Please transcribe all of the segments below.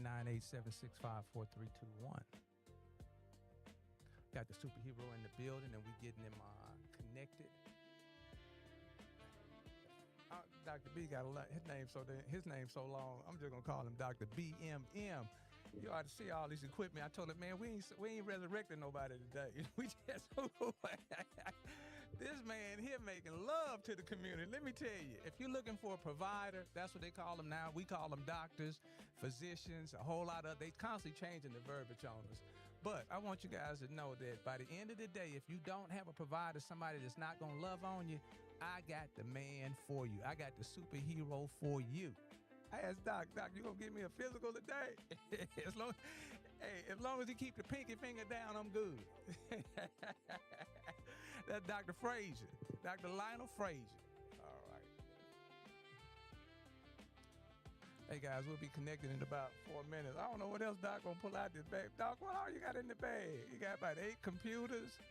998-765-4321. Got the superhero in the building, and we getting him connected. Dr. B got a lot. His name's so long. I'm just gonna call him Dr. BMM. You ought to see all this equipment. I told him, man, we ain't resurrecting nobody today. We just this man here making love to the community. Let me tell you, if you're looking for a provider, that's what they call them now. We call them doctors, physicians, a whole lot of. They constantly changing the verbiage on us. But I want you guys to know that by the end of the day, if you don't have a provider, somebody that's not gonna love on you, I got the man for you. I got the superhero for you. I asked Doc, you gonna give me a physical today? as long as you keep the pinky finger down, I'm good. That's Dr. Frazier, Dr. Lionel Frazier. All right. Hey guys, we'll be connected in about 4 minutes. I don't know what else Doc gonna pull out this bag. Doc, what all you got in the bag? You got about 8 computers?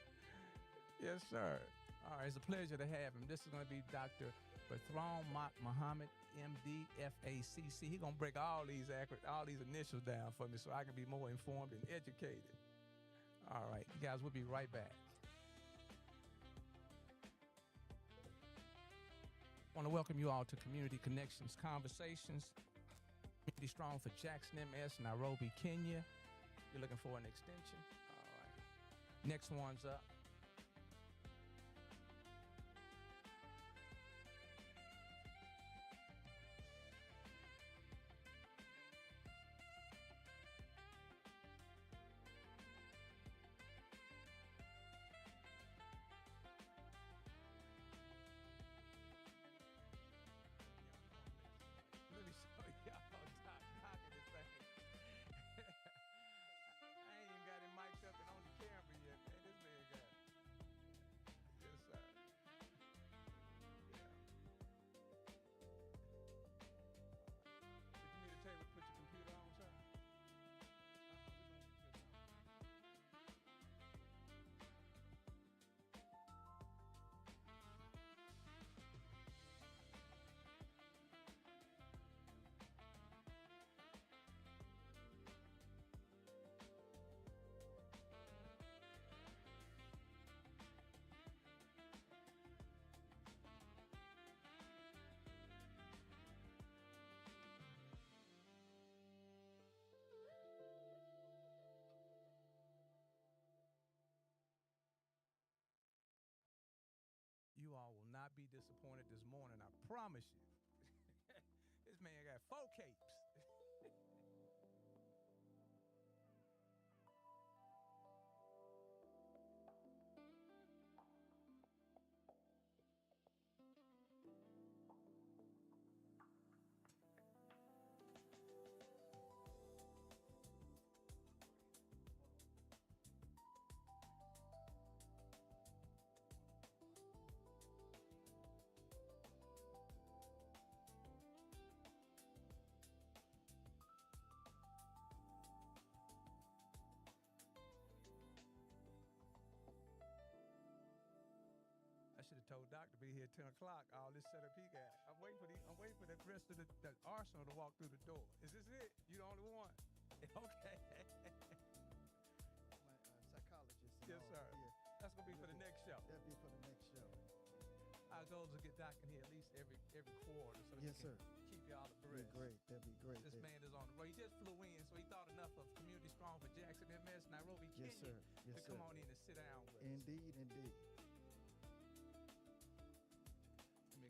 Yes, sir. All right, it's a pleasure to have him. This is gonna be Dr. BERTHRONE Muhammad, MD, F.A.C.C. He's going to break all these initials down for me so I can be more informed and educated. All right, you guys, we'll be right back. I want to welcome you all to Community Connections Conversations. Community Strong for Jackson, MS-Nairobi, Kenya. You're looking for an extension? All right. Next one's up. Let me show y'all Doc in this thing. I ain't even got him mic'd up and on the camera yet, man. This man got it. Yes, sir. Yeah. If you need a table, put your computer on, sir. You all will not be disappointed this morning, I promise you. This man got 4 capes. I should have told Doc to be here at 10 o'clock. All this setup he got. I'm waiting for the rest of the arsenal to walk through the door. Is this it? You the only one? Okay. My psychologist. Yes, sir. Yeah. That's gonna be for the next show. That'll be for the next show. Our goal is to get Doc in here at least every quarter, so yes, he can sir. keep y'all abreast. That'd be great. This man is on the road. He just flew in, so he thought enough of Community Strong for Jackson, MS-Nairobi, Kenya, Yes, sir. Yes, to come on in and sit down with us. Indeed. Let me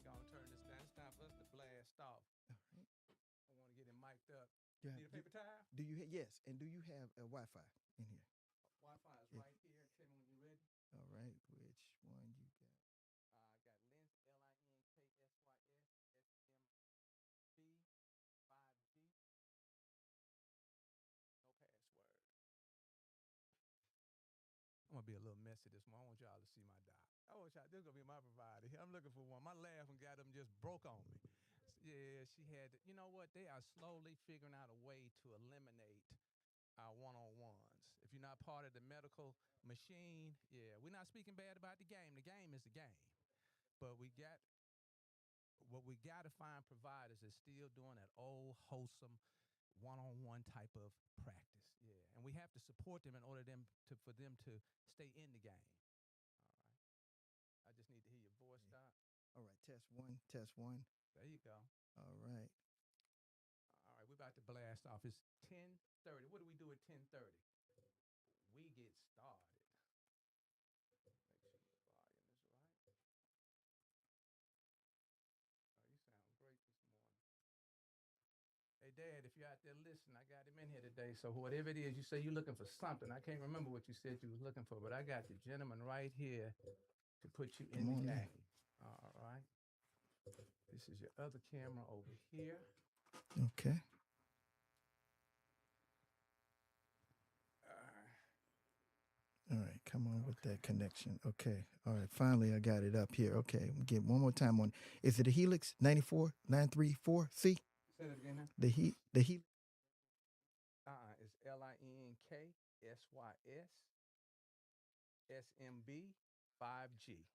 go and turn this down. It's time for us to blast off. All right. I want to get him mic'd up. Yeah. Need a paper towel? Do you? Yes. And do you have a Wi-Fi in here? Wi-Fi is right here. Tell me when you're ready. All right. Which one you got? I got Link, LINKSYS, SMB, 5G. No password. I'm gonna be a little messy this morning. I want y'all to see my doc. This is gonna be my provider. I'm looking for one. My last one got them just broke on me. Yeah, she had. You know what? They are slowly figuring out a way to eliminate our one-on-ones. If you're not part of the medical machine, yeah, we're not speaking bad about the game. The game is the game. But we got to find providers that's still doing that old wholesome one-on-one type of practice. Yeah, and we have to support them in order for them to stay in the game. All right. I just need to hear your voice, Doc. All right, test one, test one. There you go. All right. All right, we're about to blast off. It's 10:30. What do we do at 10:30? We get started. Make sure the volume is right. Oh, you sound great this morning. Hey, Dad, if you're out there listening, I got him in here today. So whatever it is, you say you're looking for something. I can't remember what you said you was looking for, but I got the gentleman right here to put you in the game. All right. This is your other camera over here. Okay. All right, come on with that connection. Okay. All right, finally I got it up here. Okay, get one more time on. Is it a Helix 94934C? Say that again now. The Helix. It's LINKSYS SMB 5G.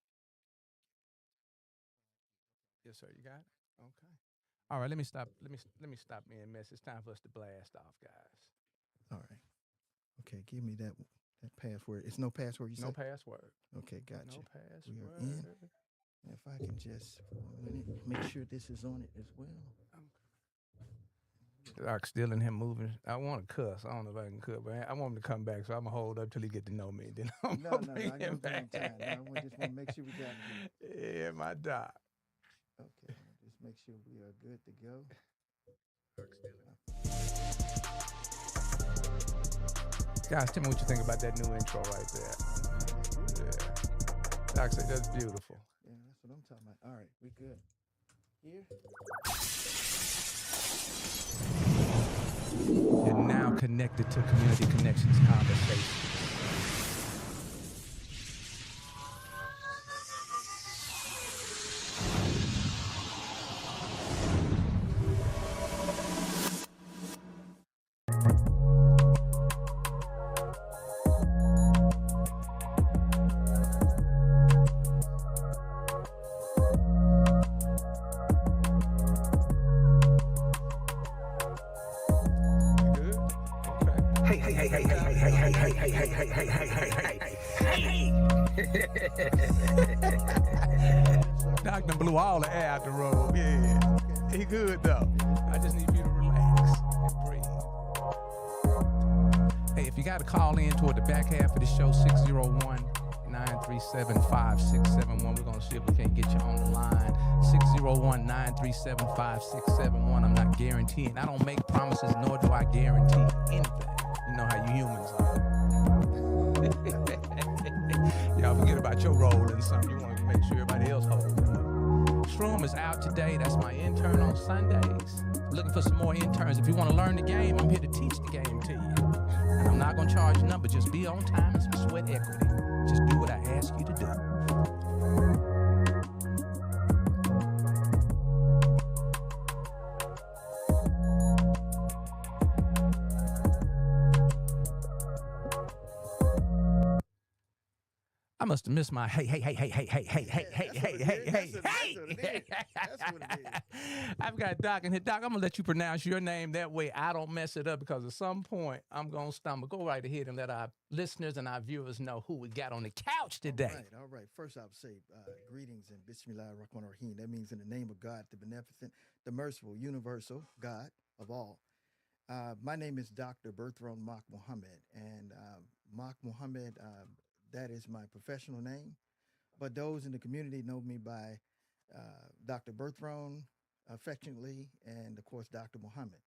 Yes, sir. You got it. Okay. All right. Let me stop being messy. It's time for us to blast off, guys. All right. Okay, give me that password. It's no password, you said? No password. Okay, gotcha. No password. We are in. And if I can just, for a minute, make sure this is on it as well. Doc still in here moving. I want to cuss. I don't know if I can cuss, but I want him to come back, so I'm going to hold up till he get to know me. Then I'm No, gonna I bring got him to back. time. No, I just want to make sure we got it. Yeah, my doc. Okay, just make sure we are good to go. Guys, tell me what you think about that new intro right there. Yeah. Doc said that's beautiful. Yeah, that's what I'm talking about. All right, we good. Here. You're now connected to Community Connections Conversations. Doc done blew all the air out the road. Yeah. He good though. I just need you to relax and breathe. Hey, if you got to call in toward the back half of the show, 601-937-5671. We're going to see if we can get you on the line. 601-937-5671. I'm not guaranteeing. I don't make promises, nor do I guarantee anything. You know how you humans are. Y'all forget about your role in something. You want to make sure everybody else holds it up. Shroom is out today. That's my intern on Sundays. Looking for some more interns. If you want to learn the game, I'm here to teach the game to you. And I'm not going to charge you nothing, but just be on time and some sweat equity. Just do what I ask you to do. I must have missed my hey. That's what it is. I've got Doc in here. Doc, I'm going to let you pronounce your name. That way I don't mess it up, because at some point I'm going to stumble. Go right ahead and let our listeners and our viewers know who we got on the couch today. All right. First, I would say greetings and Bismillah ar-Rahman ar-Rahim. That means in the name of God, the beneficent, the merciful, universal God of all. My name is Dr. BERTHRONE Mak Muhammad, and Mak Muhammad, that is my professional name, but those in the community know me by Dr. BERTHRONE, affectionately, and of course, Dr. Muhammad.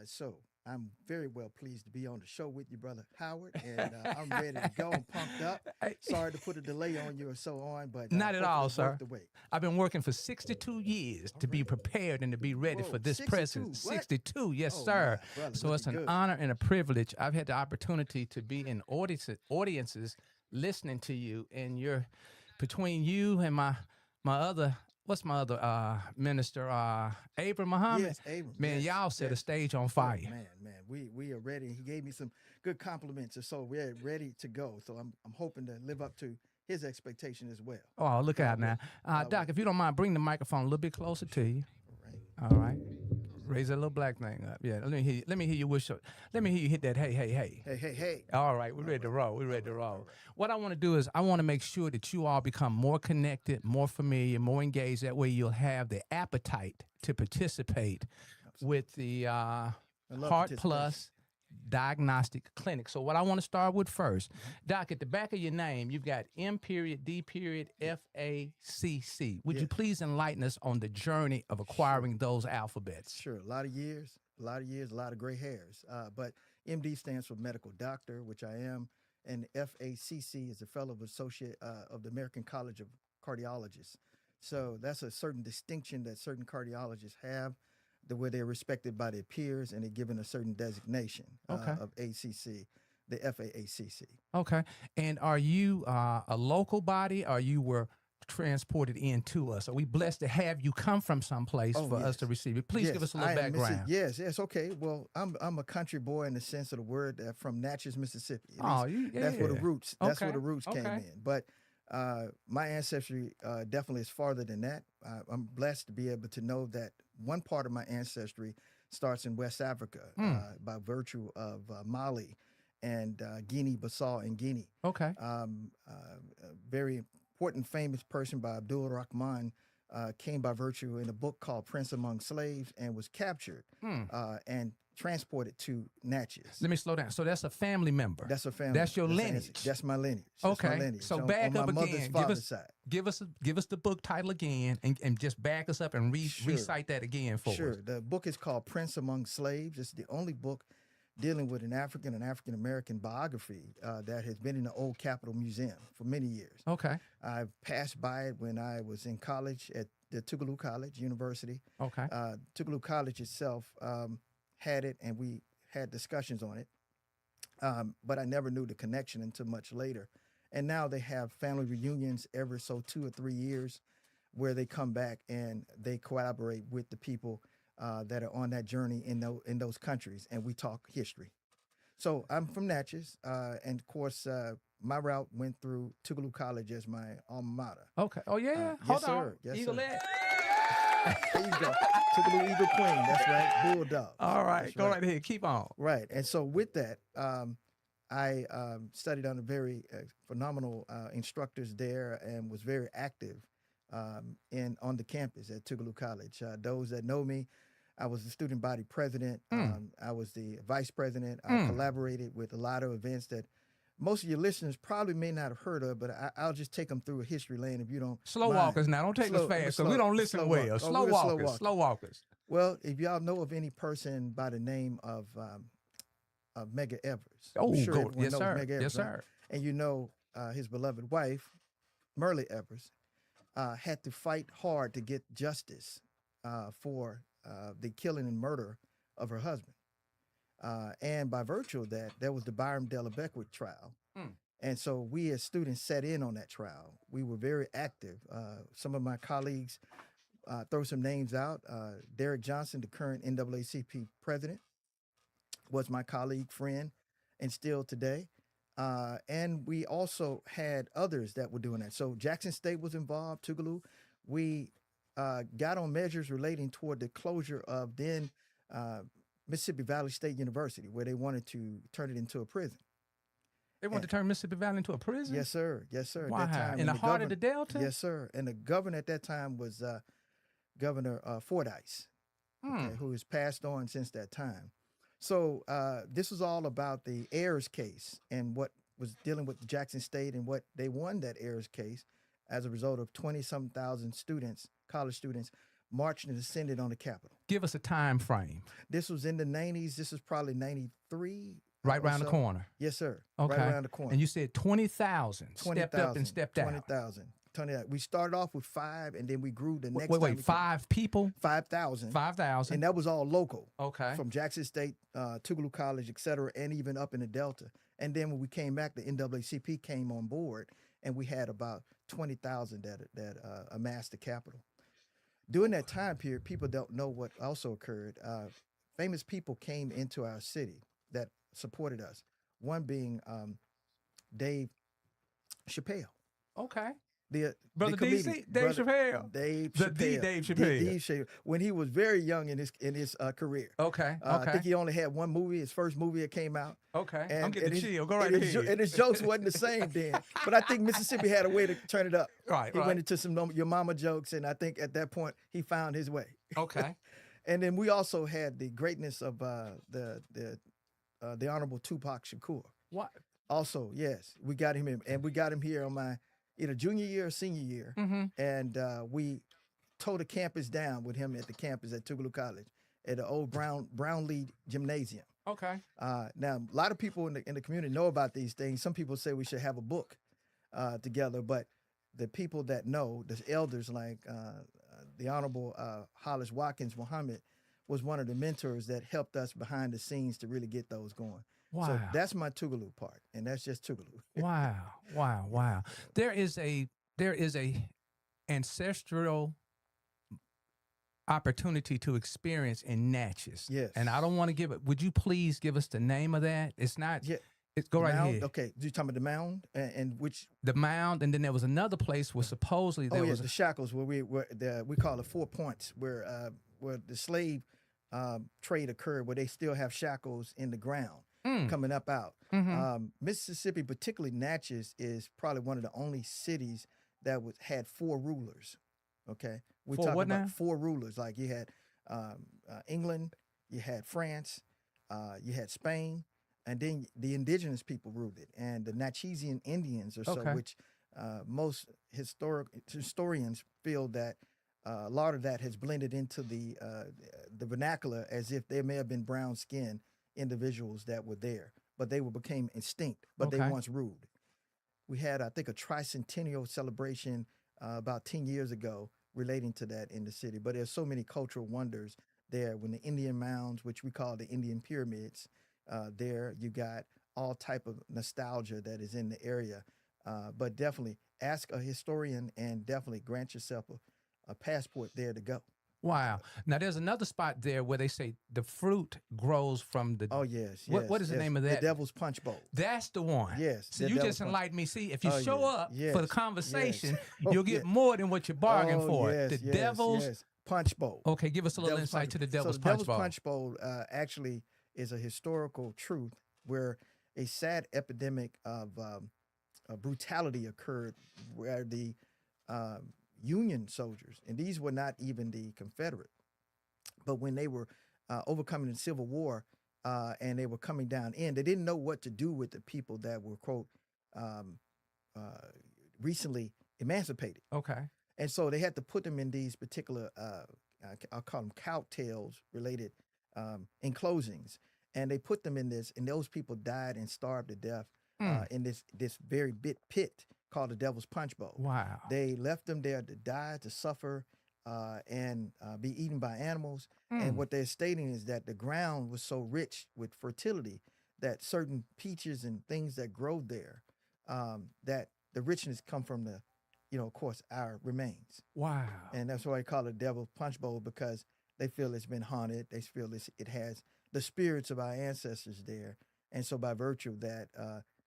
So I'm very well pleased to be on the show with you, Brother Howard, and I'm ready to go. I'm pumped up. Sorry to put a delay on you or so on, but not at all, sir. The I've been working for 62 years to be prepared and to be ready for this 62? present. 62, yes, Oh, sir. my brother, So it's an honor and a privilege. I've had the opportunity to be in audiences listening to you, and you're between you and my other. What's my other minister, Abram Muhammad? Yes, Abram. Man, y'all set a stage on fire. Oh, man, we are ready. He gave me some good compliments, and so we're ready to go. So I'm hoping to live up to his expectation as well. Oh, look out now. Doc, if you don't mind, bring the microphone a little bit closer to you. All right. All right. Raise that little black thing up. Yeah, let me hear you whistle. Let me hear you hit that hey, hey, hey. Hey, hey, hey. All right, we're ready to roll. We're ready to roll. What I want to do is I want to make sure that you all become more connected, more familiar, more engaged. That way you'll have the appetite to participate with the Heart Plus Diagnostic Clinic. So what I want to start with first, Doc, at the back of your name, you've got M.D. F.A.C.C. Would you please enlighten us on the journey of acquiring those alphabets? Sure. A lot of years, a lot of gray hairs. But MD stands for medical doctor, which I am, and F.A.C.C. is a fellow associate of the American College of Cardiologists. So that's a certain distinction that certain cardiologists have, the way they're respected by their peers, and they're given a certain designation of ACC, the F.A.C.C. Okay. And are you a local body, or you were transported in to us? Are we blessed to have you come from someplace for us to receive it? Please give us a little background. Yes, okay. Well, I'm a country boy in the sense of the word, from Natchez, Mississippi. That's where the roots. That's where the roots came in. But my ancestry definitely is farther than that. I'm blessed to be able to know that one part of my ancestry starts in West Africa by virtue of Mali and Guinea-Bissau and Guinea. Okay. A very important, famous person by Abdul Rahman came by virtue in a book called Prince Among Slaves and was captured and transported to Natchez. Let me slow down. So that's a family member. That's a family. That's your lineage. That's my lineage. Okay. That's my lineage. So back up again. Give us the book title again, and just back us up and recite that again for us. Sure. The book is called Prince Among Slaves. It's the only book dealing with an African and African-American biography that has been in the Old Capitol Museum for many years. Okay. I've passed by it when I was in college at the Tougaloo College University. Okay. Tougaloo College itself had it, and we had discussions on it, but I never knew the connection until much later. And now they have family reunions every 2 or 3 years where they come back and they collaborate with the people that are on that journey in those countries, and we talk history. So I'm from Natchez, and of course, my route went through Tougaloo College as my alma mater. Okay. Oh, yeah? Yes, sir. Yes, sir. There you go. Tougaloo Eagle Queen. That's right. Bulldog. All right. Go right ahead. Keep on. Right. And so with that, I studied under very phenomenal instructors there and was very active on the campus at Tougaloo College. Those that know me, I was the student body president. I was the vice president. I collaborated with a lot of events that most of your listeners probably may not have heard of, but I'll just take them through a history lane if you don't Slow walkers now. Don't take us fast, so we don't listen well. Slow walkers. Well, if y'all know of any person by the name of Medgar Evers. Oh, I'm sure go. Yes, knows sir. Medgar Evers, Yes, sir. right? And you know his beloved wife, Merle Evers, had to fight hard to get justice for the killing and murder of her husband. And by virtue of that, there was the Byram Della Beckwith trial. And so we as students sat in on that trial. We were very active. Some of my colleagues, throw some names out. Derek Johnson, the current NAACP president, was my colleague, friend, and still today. And we also had others that were doing that. So Jackson State was involved, Tougaloo. We got on measures relating toward the closure of then Mississippi Valley State University, where they wanted to turn it into a prison. They wanted to turn Mississippi Valley into a prison? Yes, sir. Yes, sir. Wow. At that time, in the heart of the Delta? Yes, sir. And the governor at that time was Governor Fordyce, who has passed on since that time. So this was all about the Ayers case and what was dealing with Jackson State and what they won that Ayers case as a result of 20-some thousand students, college students, marching and descended on the Capitol. Give us a time frame. This was in the 90s. This was probably 93. Right around the corner. Yes, sir. Okay. Right around the corner. And you said 20,000 stepped up and stepped out. 20,000. We started off with 5, and then we grew the next. Wait, 5 people? 5,000. 5,000. And that was all local. Okay. From Jackson State, Tougaloo College, et cetera, and even up in the Delta. And then when we came back, the NAACP came on board, and we had about 20,000 that amassed the Capitol. During that time period, people don't know what also occurred. Famous people came into our city that supported us. One being Dave Chappelle. Okay. Brother comedian, DC, Dave Chappelle. Dave The Chappelle, Dave Chappelle. Dave Chappelle, when he was very young in his career. Okay. I think he only had one movie, his first movie that came out. Okay. And, I'm getting and chill. Go right ahead. And his jokes wasn't the same then. But I think Mississippi had a way to turn it up. Right. He went into some your mama jokes, and I think at that point he found his way. Okay. And then we also had the greatness of the Honorable Tupac Shakur. What? Also, yes, we got him in, and we got him here on my either junior year or senior year, and we tore the campus down with him at the campus at Tougaloo College at the old Brownlee Gymnasium. Okay. Now, a lot of people in the community know about these things. Some people say we should have a book together, but the people that know, the elders like the Honorable Hollis Watkins Muhammad was one of the mentors that helped us behind the scenes to really get those going. Wow. So that's my Tougaloo part, and that's just Tougaloo. Wow. There is a ancestral opportunity to experience in Natchez. Yes. And I don't want to give it. Would you please give us the name of that? It's not. Yeah. Go right ahead. Okay. You talking about the mound and which? The mound, and then there was another place where supposedly there was the shackles where we call it 4 points where the slave trade occurred, where they still have shackles in the ground. Coming up out. Mississippi, particularly Natchez, is probably one of the only cities that had 4 rulers. Okay, we talk about now? 4 rulers. Like you had England, you had France, you had Spain, and then the indigenous people ruled it, and the Natchezian Indians or so, which most historians feel that a lot of that has blended into the vernacular as if there may have been brown-skinned individuals that were there, but they became extinct, but they once ruled. We had, I think, a tricentennial celebration about 10 years ago relating to that in the city, but there's so many cultural wonders there. When the Indian mounds, which we call the Indian pyramids, there you got all type of nostalgia that is in the area, but definitely ask a historian and definitely grant yourself a passport there to go. Wow. Now, there's another spot there where they say the fruit grows from the... Oh, yes. What is the name of that? The Devil's Punch Bowl. That's the one. Yes. So you just enlightened me. See, if you show up for the conversation, you'll get more than what you bargained for. Yes, the Devil's Punch Bowl. Okay, give us a little insight to the Devil's Punch Punch Bowl. Bowl. Punch Bowl actually is a historical truth where a sad epidemic of brutality occurred where the... Union soldiers, and these were not even the Confederate, but when they were overcoming the Civil War and they were coming down in, they didn't know what to do with the people that were, quote, recently emancipated. Okay. And so they had to put them in these particular, I'll call them cowtails related enclosings. And they put them in this, and those people died and starved to death in this very big pit called the Devil's Punch Bowl. Wow. They left them there to die, to suffer, and be eaten by animals. And what they're stating is that the ground was so rich with fertility that certain peaches and things that grow there, that the richness come from the, of course, our remains. Wow. And that's why they call it Devil's Punch Bowl, because they feel it's been haunted. They feel it has the spirits of our ancestors there. And so by virtue of that,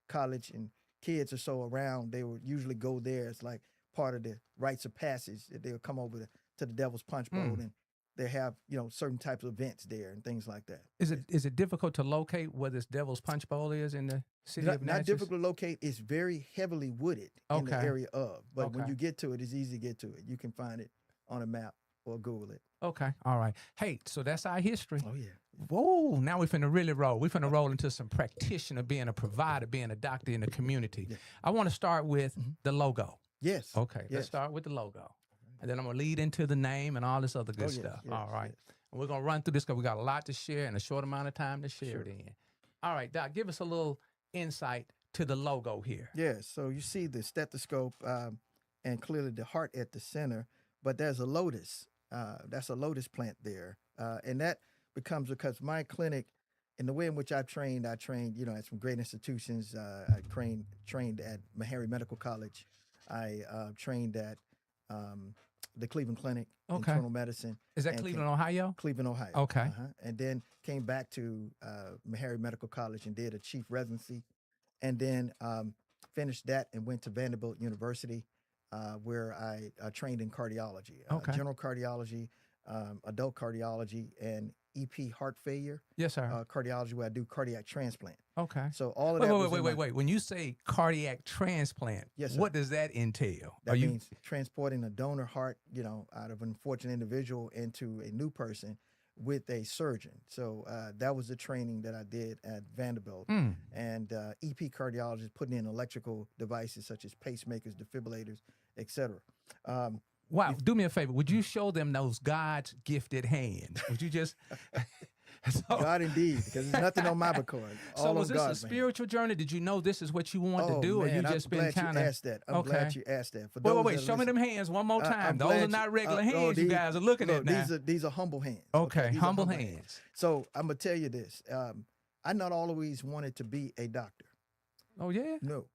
college and kids or so around, they would usually go there. It's like part of the rites of passage. They'll come over to the Devil's Punch Bowl, and they have, certain types of events there and things like that. Is it difficult to locate where this Devil's Punch Bowl is in the city of Natchez? Not difficult to locate. It's very heavily wooded in the area of. But when you get to it, it's easy to get to it. You can find it on a map or Google it. Okay. All right. Hey, so that's our history. Oh, yeah. Whoa, now we're finna really roll. We're finna roll into some practitioner, being a provider, being a doctor in the community. Yeah. I want to start with the logo. Yes. Okay, let's start with the logo. And then I'm going to lead into the name and all this other good stuff. Yes, all right. Yes. And we're going to run through this because we got a lot to share and a short amount of time to share it in. All right, Doc, give us a little insight to the logo here. Yes, so you see the stethoscope and clearly the heart at the center, but there's a lotus. That's a lotus plant there. And that becomes because my clinic, in the way in which I trained, at some great institutions. I trained at Meharry Medical College. I trained at the Cleveland Clinic, internal medicine. Is that Cleveland, Ohio? Cleveland, Ohio. Okay. And then came back to Meharry Medical College and did a chief residency. And then finished that and went to Vanderbilt University where I trained in cardiology, Okay. general cardiology, adult cardiology, and EP heart failure. Yes, sir. Cardiology, where I do cardiac transplant. Okay. So all of Wait, that. wait. When you say cardiac transplant, Yes, sir. what does that entail? That means transporting a donor heart, out of an unfortunate individual into a new person with a surgeon. So that was the training that I did at Vanderbilt. And EP cardiologists putting in electrical devices such as pacemakers, defibrillators, etc. Wow. Do me a favor. Would you show them those God's gifted hands? Would you just... God indeed, because there's nothing on my record. So was this a spiritual journey? Did you know this is what you want to do, or you just been kind of... I'm glad you asked that. Wait. Show me them hands one more time. Those are not regular hands you guys are looking at now. These are humble hands. Okay, humble hands. So I'm going to tell you this. I not always wanted to be a doctor. Oh, yeah? No.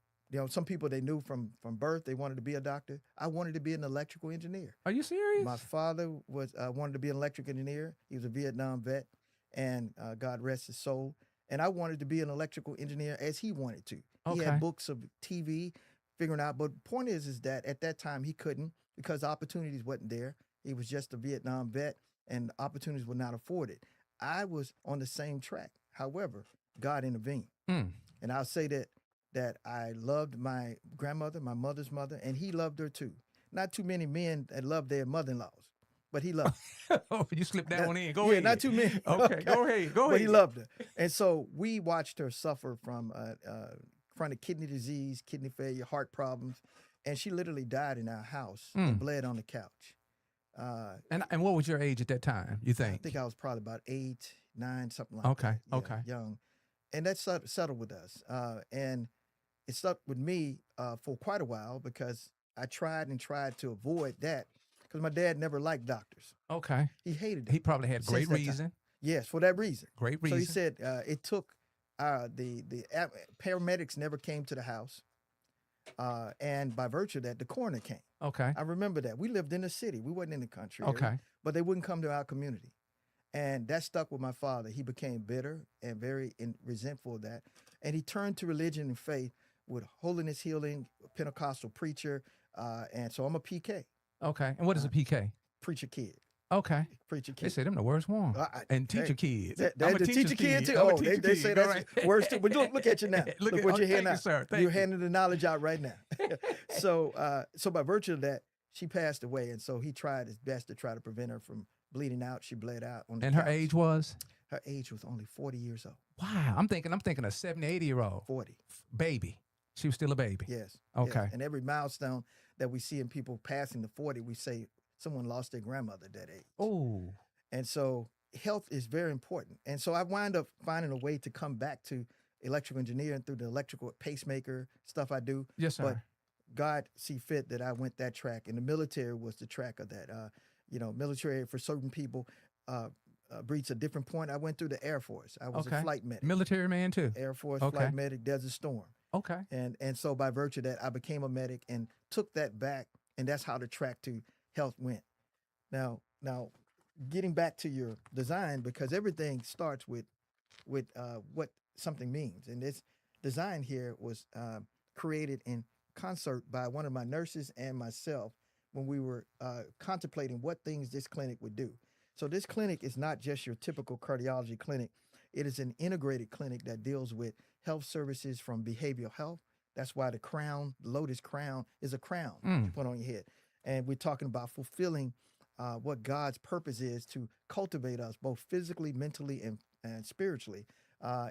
Some people they knew from birth they wanted to be a doctor. I wanted to be an electrical engineer. Are you serious? My father wanted to be an electrical engineer. He was a Vietnam vet, and God rest his soul. And I wanted to be an electrical engineer as he wanted to. Okay. He had books of TV, figuring out. But the point is that at that time he couldn't because opportunities wasn't there. He was just a Vietnam vet, and opportunities were not afforded. I was on the same track. However, God intervened. And I'll say that I loved my grandmother, my mother's mother, and he loved her too. Not too many men that love their mother-in-laws, but he loved her. Oh, you slipped that one in. Go ahead. Not too many. Okay, go ahead. But he loved her. And so we watched her suffer from chronic kidney disease, kidney failure, heart problems, and she literally died in our house and bled on the couch. And what was your age at that time, you think? I think I was probably about 8, 9, something like that. Okay, Yeah, okay. Young. And that settled with us. And it stuck with me for quite a while because I tried to avoid that because my dad never liked doctors. Okay. He hated them. He probably had great reason. Yes, for that reason. Great reason. So he said it took the paramedics never came to the house. And by virtue of that, the coroner came. Okay. I remember that. We lived in the city. We wasn't in the country. Okay. Area, but they wouldn't come to our community. And that stuck with my father. He became bitter and very resentful of that. And he turned to religion and faith with Holiness Healing, Pentecostal preacher. And so I'm a PK. Okay. And what is a PK? Preacher kid. Okay. Preacher kid. They say them the worst one. And teacher kids. I'm a teacher kid too. Oh, they say that's worse too. But look at you now. look what you're hearing now. You're handing the knowledge out right now. So by virtue of that, she passed away. And so he tried his best to try to prevent her from bleeding out. She bled out on the couch. Her age was? Her age was only 40 years old. Wow. I'm thinking a 70, 80-year-old. 40. Baby. She was still a baby. Yes. Okay. Yes. And every milestone that we see in people passing the 40, we say someone lost their grandmother at that age. Oh. And so health is very important. And so I wind up finding a way to come back to electrical engineering through the electrical pacemaker stuff I do. Yes, sir. But God see fit that I went that track. And the military was the track of that. Military for certain people reach a different point. I went through the Air Force. I was a flight medic. Military man too. Air Force flight medic, Desert Storm. Okay. And so by virtue of that, I became a medic and took that back, and that's how the track to health went. Now getting back to your design, because everything starts with what something means. And this design here was created in concert by one of my nurses and myself when we were contemplating what things this clinic would do. So this clinic is not just your typical cardiology clinic. It is an integrated clinic that deals with health services from behavioral health. That's why the crown, the lotus crown, is a crown you put on your head. And we're talking about fulfilling what God's purpose is to cultivate us both physically, mentally, and spiritually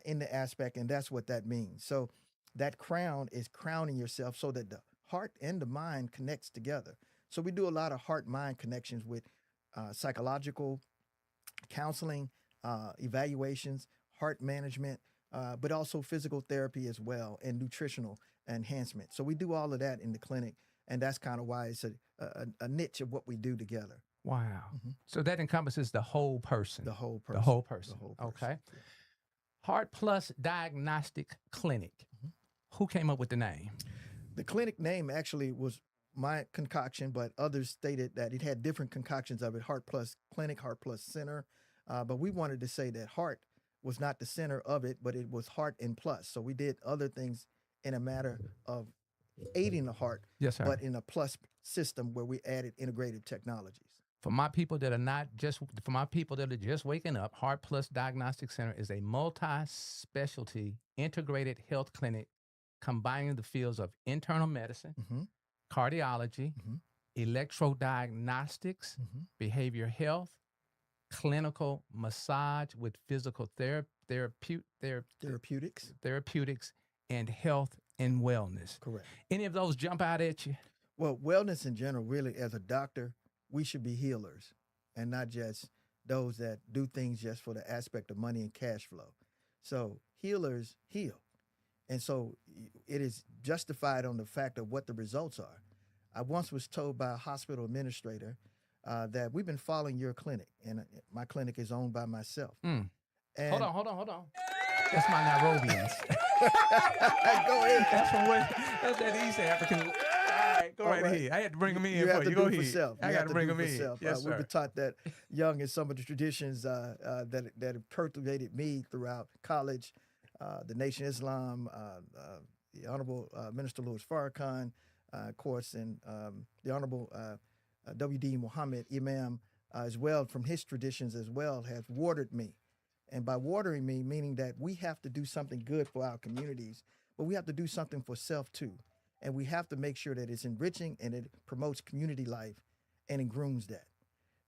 in the aspect, and that's what that means. So that crown is crowning yourself so that the heart and the mind connects together. So we do a lot of heart-mind connections with psychological counseling, evaluations, heart management, but also physical therapy as well, and nutritional enhancement. So we do all of that in the clinic, and that's kind of why it's a niche of what we do together. Wow. Mm-hmm. So that encompasses the whole person. The whole person. The whole person. The whole person. Okay. Yeah. Heart Plus Diagnostic Clinic. Mm-hmm. Who came up with the name? The clinic name actually was my concoction, but others stated that it had different concoctions of it. Heart Plus Clinic, Heart Plus Center. But we wanted to say that heart was not the center of it, but it was heart and plus. So we did other things in a matter of aiding the heart, yes, sir, but in a plus system where we added integrated technologies. For my people that are just waking up, Heart Plus Diagnostic Center is a multi-specialty integrated health clinic combining the fields of internal medicine, cardiology, electrodiagnostics, behavioral health, clinical massage with physical therapeutics, and health and wellness. Correct. Any of those jump out at you? Well, wellness in general, really, as a doctor, we should be healers and not just those that do things just for the aspect of money and cash flow. So healers heal. And so it is justified on the fact of what the results are. I once was told by a hospital administrator that we've been following your clinic, and my clinic is owned by myself. And hold on. That's my Nairobians. Go ahead. That's that East African. All right, go right ahead. I had to bring them in for you. Go ahead. I got to bring them in. Yes, sir. We've been taught that young in some of the traditions that have permeated me throughout college, the Nation of Islam, the Honorable Minister Louis Farrakhan, of course, and the Honorable W.D. Muhammad Imam, as well, from his traditions as well, has watered me. And by watering me, meaning that we have to do something good for our communities, but we have to do something for self too. And we have to make sure that it's enriching and it promotes community life and it grooms that.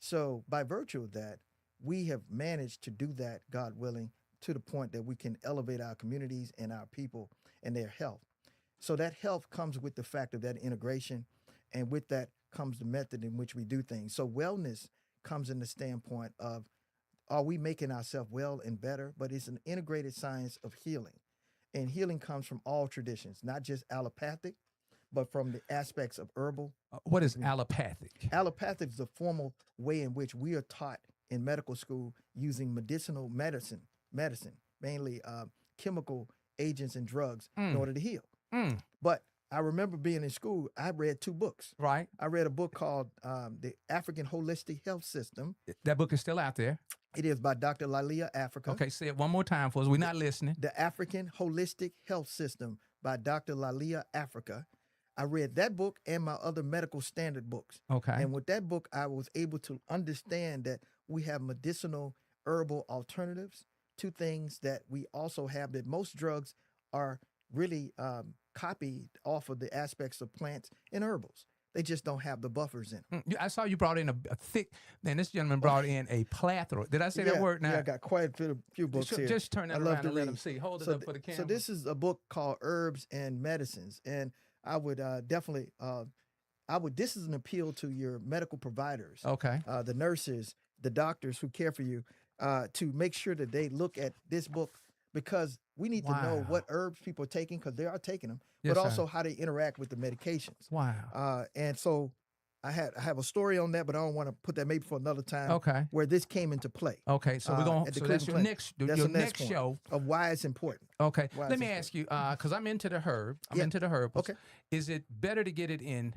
So by virtue of that, we have managed to do that, God willing, to the point that we can elevate our communities and our people and their health. So that health comes with the fact of that integration, and with that comes the method in which we do things. So wellness comes in the standpoint of, are we making ourselves well and better? But it's an integrated science of healing. And healing comes from all traditions, not just allopathic, but from the aspects of herbal. What is allopathic? Allopathic is the formal way in which we are taught in medical school using medicinal medicine, mainly chemical agents and drugs in order to heal. But I remember being in school, I read 2 books. Right. I read a book called The African Holistic Health System. That book is still out there. It is by Dr. Lalia Africa. Okay, say it one more time for us. We're not listening. The African Holistic Health System by Dr. Lalia Africa. I read that book and my other medical standard books. Okay. And with that book, I was able to understand that we have medicinal herbal alternatives to things that we also have, that most drugs are really copied off of the aspects of plants and herbals. They just don't have the buffers in them. I saw you brought in a thick, then this gentleman brought in a plethora. Did I say that word now? Yeah, I got quite a few books here. Just turn that around and let them see. Hold it up for the camera. So this is a book called Herbs and Medicines. And I would definitely, this is an appeal to your medical providers. Okay. The nurses, the doctors who care for you, to make sure that they look at this book, because we need to know what herbs people are taking, because they are taking them, but also how they interact with the medications. Wow. And so I have a story on that, but I don't want to put that maybe for another time. Okay. Where this came into play. Okay. So we're going to, so that's your next show. Of why it's important. Okay. Let me ask you, because I'm into the herb. I'm into the herbals. Okay. Is it better to get it in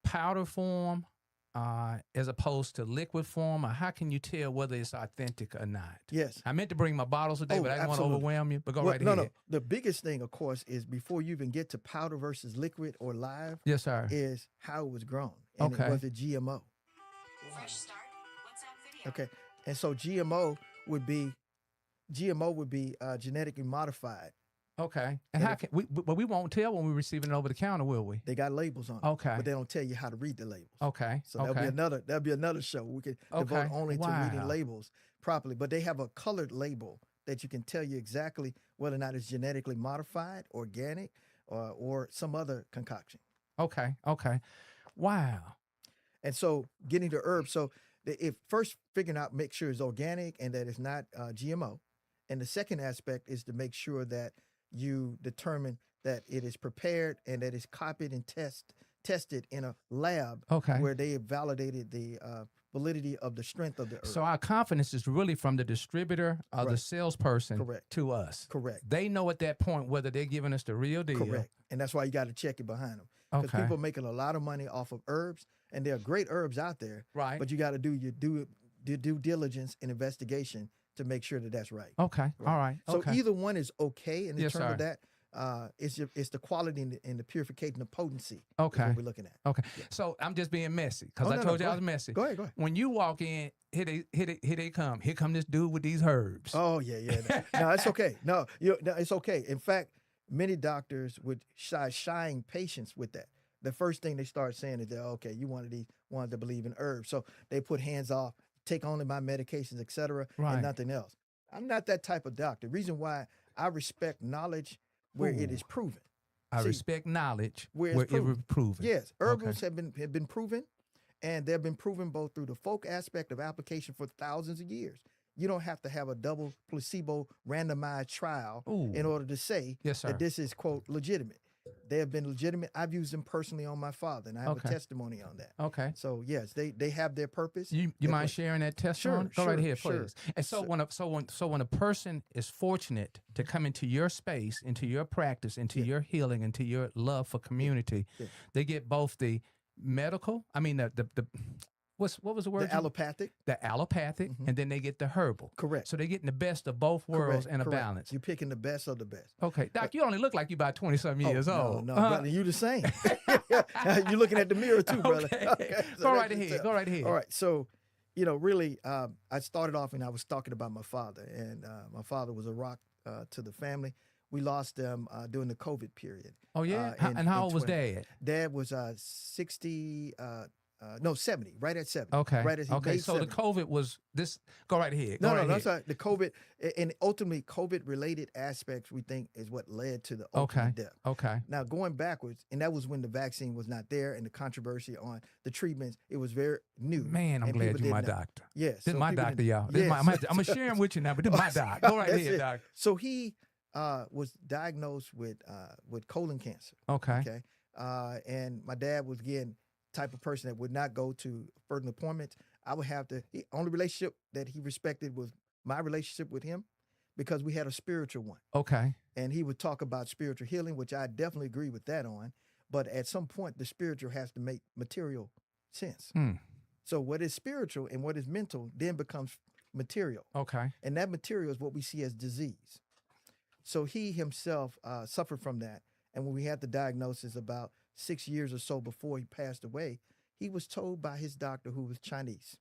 powder form as opposed to liquid form, or how can you tell whether it's authentic or not? Yes. I meant to bring my bottles today, but I didn't want to overwhelm you. But go right ahead. No. The biggest thing, of course, is before you even get to powder versus liquid or live, yes, sir, is how it was grown. And it was a GMO. Fresh start. What's that video? Okay. And so GMO would be genetically modified. Okay. And how can we won't tell when we're receiving it over the counter, will we? They got labels on it. Okay. But they don't tell you how to read the labels. Okay. So that'll be another show. We could devote only to reading labels properly. But they have a colored label that you can tell you exactly whether or not it's genetically modified, organic, or some other concoction. Okay. Okay. Wow. And so getting the herbs, so if first figuring out, make sure it's organic and that it's not GMO. And the second aspect is to make sure that you determine that it is prepared and that it's copied and tested in a lab where they have validated the validity of the strength of the herb. So our confidence is really from the distributor or the salesperson to us. Correct. They know at that point whether they're giving us the real deal. Correct. And that's why you got to check it behind them. Because people are making a lot of money off of herbs, and there are great herbs out there. Right. But you got to do your due diligence and investigation to make sure that that's right. Okay. All right. So either one is okay in terms of that. It's the quality and the purification, the potency. Is Okay. what we're looking at. Okay. So I'm just being messy because Oh, I no, told no, you I go was messy. Go ahead. When you walk in, here they come. Here come this dude with these herbs. Oh yeah. No, it's okay. No, it's okay. In fact, many doctors would shying patients with that. The first thing they start saying is that, okay, you wanted to believe in herbs, so they put hands off, take only my medications, etc., Right. and nothing else. I'm not that type of doctor. Reason why I respect knowledge where it Ooh. is proven. I See, respect knowledge where where it's it was proven. Yes, herbals have been proven, and they've been proven both through the folk aspect of application for thousands of years. You don't have to have a double placebo randomized trial in Ooh. order to say Yes, sir. that this is, quote, legitimate. They have been legitimate. I've used them personally on my father, and I have Okay. a testimony on that. Okay. So yes, they have their purpose. You Their mind place. sharing that testimony? Go right sure, ahead, sure. please. And so So- when a person is fortunate to come into your space, into your practice, into your healing, into your love for community, Yeah. they get both the medical. I mean the what was the word? The allopathic. The allopathic, and then they get the herbal. Correct. So they're getting the best of both worlds Correct, in a correct. balance. You're picking the best of the best. Okay, Doc, you only look like you about 20-something years old. No, brother, you the same. You're looking at the mirror too, brother. Okay. So Go that right you ahead. tell. Go right ahead. All right. So, really, I started off and I was talking about my father, and my father was a rock to the family. We lost them during the COVID period. Oh yeah. in- And how in old was 20. Dad? Dad was 60. No, 70. Right at 70. Okay. Right as he Okay. made So 70. the COVID was this. Go right ahead. Go No, right that's ahead. right. The COVID, and ultimately COVID-related aspects, we think, is what led to the ultimate death. Okay. Now, going backwards, and that was when the vaccine was not there, and the controversy on the treatments, it was very new. Man, I'm and glad people you're my didn't know. doctor. Yes. This is so my people doctor, didn't- y'all. This is Yes. I'm gonna share him with you now, but this is my doc. Go right That's ahead, it. doc. So he was diagnosed with colon cancer. Okay. Okay. And my dad was, again, type of person that would not go to further appointments. I would have to. The only relationship that he respected was my relationship with him, because we had a spiritual one. Okay. And he would talk about spiritual healing, which I definitely agree with that on. But at some point, the spiritual has to make material sense. Hmm. So what is spiritual and what is mental then becomes material. Okay. And that material is what we see as disease. So he himself suffered from that. And when we had the diagnosis about 6 years or so before he passed away, he was told by his doctor, who was Chinese,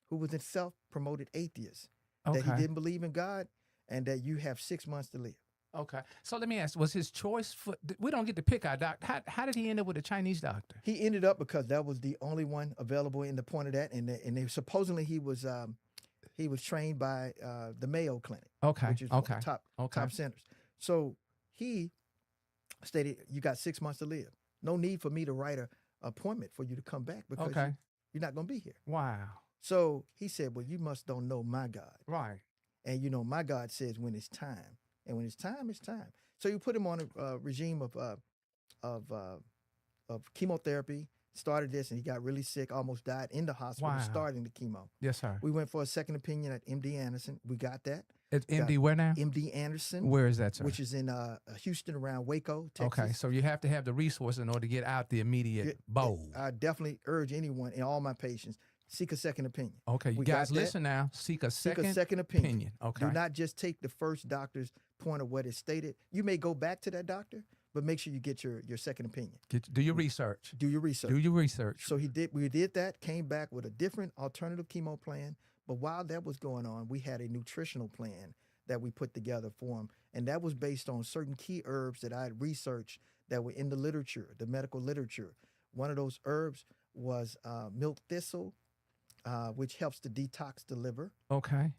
who was a self-promoted atheist, that he Okay. didn't believe in God and that you have 6 months to live. Okay. So let me ask: was his choice for? We don't get to pick our doctor. How did he end up with a Chinese doctor? He ended up because that was the only one available in the point of that, and they, supposedly he was trained by the Mayo Clinic, Okay. which is Okay. top Okay. centers. So he stated, "You got 6 months to live. No need for me to write a appointment for you to come back because Okay. you're not going to be here." Wow. So he said, "Well, you must don't know my God, Right. and my God says when it's time, and when it's time, it's time." So you put him on a regime of chemotherapy. Started this, and he got really sick, almost died in the hospital Wow. starting the chemo. Yes, sir. We went for a second opinion at MD Anderson. We got that. It's got MD where now? MD Anderson, Where is that, sir? which is in Houston, around Waco, Texas. Okay. So you have to have the resource in order to get out the immediate bowl. I definitely urge anyone and all my patients, seek a second opinion. Okay. You we guys, got that. listen now. Seek a Seek second, a second opinion. Okay. Do not just take the first doctor's point of what is stated. You may go back to that doctor, but make sure you get your second opinion. Do your research. Do your research. Do your research. So we did that, came back with a different alternative chemo plan. But while that was going on, we had a nutritional plan that we put together for him. And that was based on certain key herbs that I had researched that were in the literature, the medical literature. One of those herbs was milk thistle, which helps to detox the liver. Okay.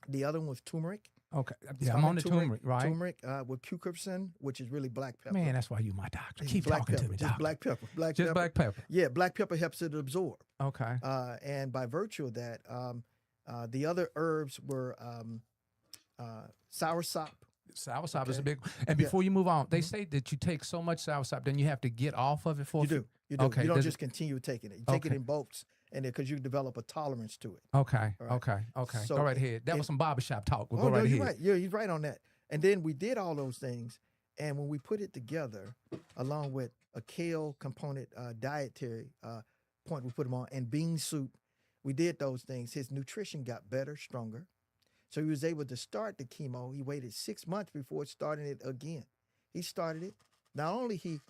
The other one was turmeric. Okay. Yeah, I'm on the turmeric, right? Turmeric with cucurbituril, which is really black pepper. Man, that's why you my doctor. It's Keep black talking pepper, to me, just doctor. black pepper. Just black pepper. Yeah, black pepper helps it absorb. Okay. And by virtue of that, the other herbs were soursop. Soursop is a Okay. big. And before you move on, they say that you take so much soursop, then you have to get off of it for. You do. You do. Okay. You don't does just continue taking it. You take it Okay. in bulks, and because you develop a tolerance to it. Okay. All right. Okay. Okay. So Go right ahead. That it- was some barbershop talk. We'll Oh go no, right you're ahead. right. You're right on that. And then we did all those things, and when we put it together, along with a kale component dietary point, we put them on, and bean soup. We did those things. His nutrition got better, stronger. So he was able to start the chemo. He waited 6 months before starting it again. He started it. Not only he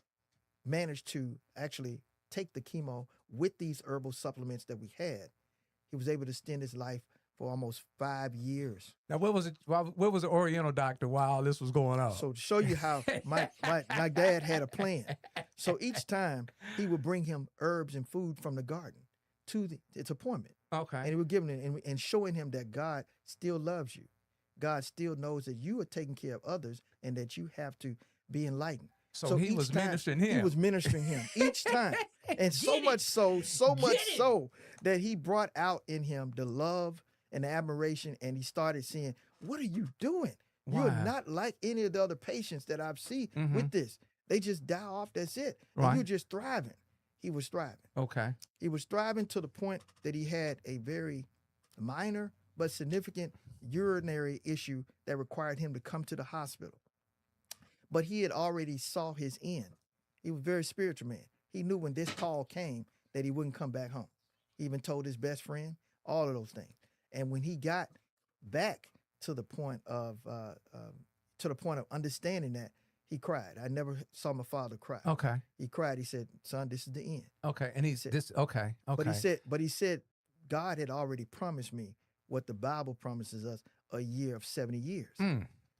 managed to actually take the chemo with these herbal supplements that we had, he was able to extend his life for almost 5 years. Now, where was it? Where was the Oriental doctor while all this was going on? So to show you how my dad had a plan. So each time he would bring him herbs and food from the garden to its appointment. Okay. And he would give him and showing him that God still loves you. God still knows that you are taking care of others and that you have to be enlightened. So he was ministering him. He was ministering him each time. And so much so that he brought out in him the love and the admiration, and he started saying, what are you doing? Wow. You're not like any of the other patients that I've seen with this. They just die off, that's it. And Right. you're just thriving. He was thriving. Okay. He was thriving to the point that he had a very minor but significant urinary issue that required him to come to the hospital. But he had already saw his end. He was a very spiritual man. He knew when this call came that he wouldn't come back home. He even told his best friend, all of those things. And when he got back to the point of understanding that, he cried. I never saw my father cry. Okay. He cried. He said, "Son, this is the end." Okay. And he said, okay. But he said, God had already promised me what the Bible promises us, a year of 70 years.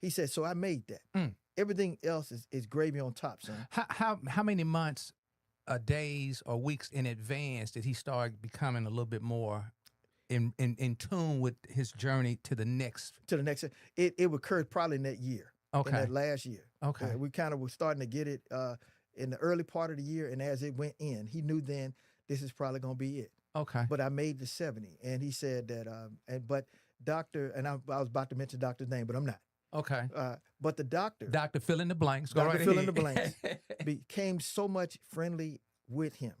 He said, so I made that. Everything else is gravy on top, son. How many months, days, or weeks in advance did he start becoming a little bit more in tune with his journey to the next? It occurred probably in that year. Okay. In that last year. Okay. We kind of were starting to get it in the early part of the year, and as it went in, he knew then this is probably going to be it. Okay. But I made the 70, and he said that, but doctor, and I was about to mention doctor's name, but I'm not. Okay. But the doctor. Doctor fill in the blanks. Go Doctor right fill ahead. in the blanks. Became so much friendly with him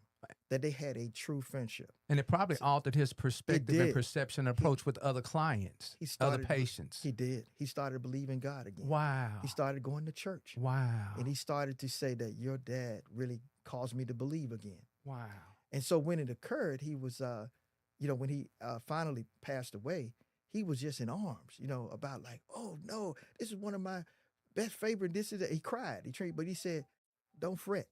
that they had a true friendship. And it probably altered his perspective and perception and approach with other clients, other patients. He did. He started believing God again. Wow. He started going to church. Wow. And he started to say that your dad really caused me to believe again. Wow. And so when it occurred, he was, when he finally passed away, he was just in arms, about like, oh no, this is one of my best favorite. This is he cried, but he said, don't fret.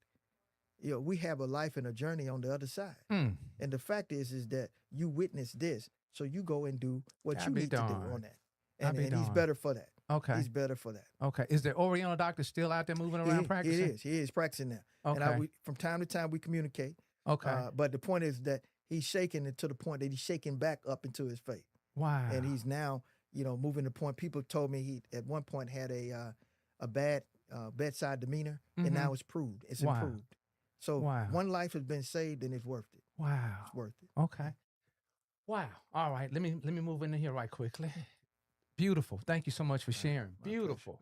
We have a life and a journey on the other side. And the fact is that you witnessed this, so you go and do what you need to do on that. And he's better for that. Okay. He's better for that. Okay. Is the Oriental doctor still out there moving around practicing? It is. He is practicing now. Okay. And from time to time we communicate. Okay. But the point is that he's shaking it to the point that he's shaking back up into his faith. Wow. And he's now, moving to the point. People told me he at one point had a bad bedside demeanor, and now it's proved. It's improved. So one life has been saved, and it's worth it. Wow. It's worth it. Okay. Wow. All right. Let me move into here right quickly. Beautiful. Thank you so much for sharing. Beautiful.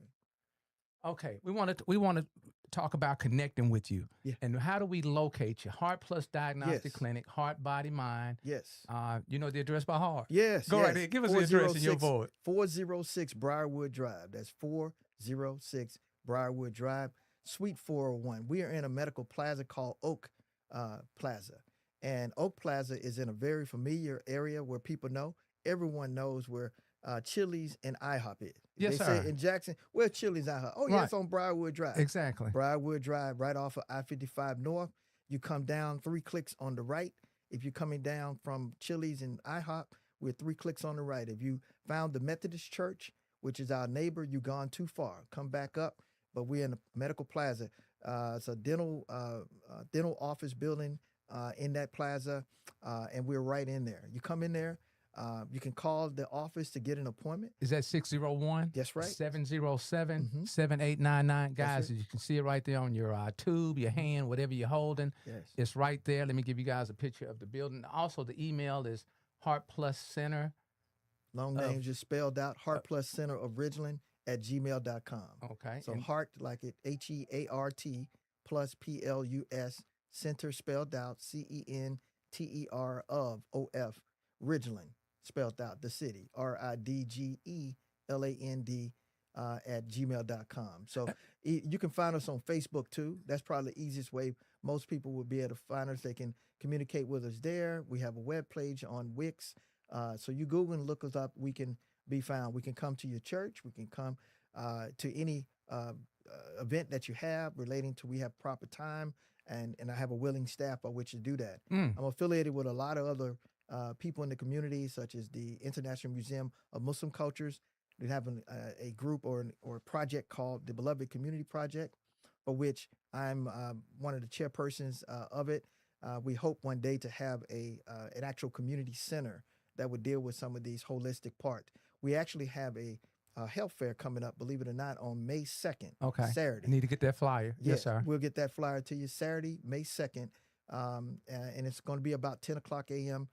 Okay. We want to talk about connecting with you. Yeah. And how do we locate you? Heart Plus Diagnostic Clinic, Heart, Body, Mind. Yes. You know the address by heart? Yes. Go right ahead. Give us the address in your voice. 406 Briarwood Drive. That's 406 Briarwood Drive, Suite 401. We are in a medical plaza called Oak Plaza. And Oak Plaza is in a very familiar area where people know. Everyone knows where Chili's and IHOP is. Yes, they sir. say in Jackson, where's Chili's and IHOP? Oh, yeah, it's on Briarwood Drive. Exactly. Briarwood Drive, right off of I-55 North. You come down 3 clicks on the right. If you're coming down from Chili's and IHOP, we're 3 clicks on the right. If you found the Methodist Church, which is our neighbor, you've gone too far. Come back up. But we're in a medical plaza. It's a dental office building in that plaza, and we're right in there. You come in there. You can call the office to get an appointment. Is that 601? That's right. 707-7899. Guys, you can see it right there on your tube, your hand, whatever you're holding. Yes. It's right there. Let me give you guys a picture of the building. Also, the email is Heart Plus Center. Long name just spelled out, Heart Plus Center of Ridgeland @gmail.com. Okay. So heart, like it, HEART, plus PLUS, center spelled out, CENTER of OF, Ridgeland, spelled out, the city, RIDGELAND @gmail.com. So you can find us on Facebook too. That's probably the easiest way most people will be able to find us. They can communicate with us there. We have a web page on Wix. So you Google and look us up. We can be found. We can come to your church. We can come to any event that you have relating to we have proper time and I have a willing staff by which to do that. Mm. I'm affiliated with a lot of other people in the community, such as the International Museum of Muslim Cultures. We have a group or a project called the Beloved Community Project, for which I'm one of the chairpersons of it. We hope one day to have an actual community center that would deal with some of these holistic parts. We actually have a health fair coming up, believe it or not, on May 2nd, Okay. Saturday. I need to get that flyer. Yes, sir. We'll get that flyer to you Saturday, May 2nd, and it's going to be about 10 o'clock a.m.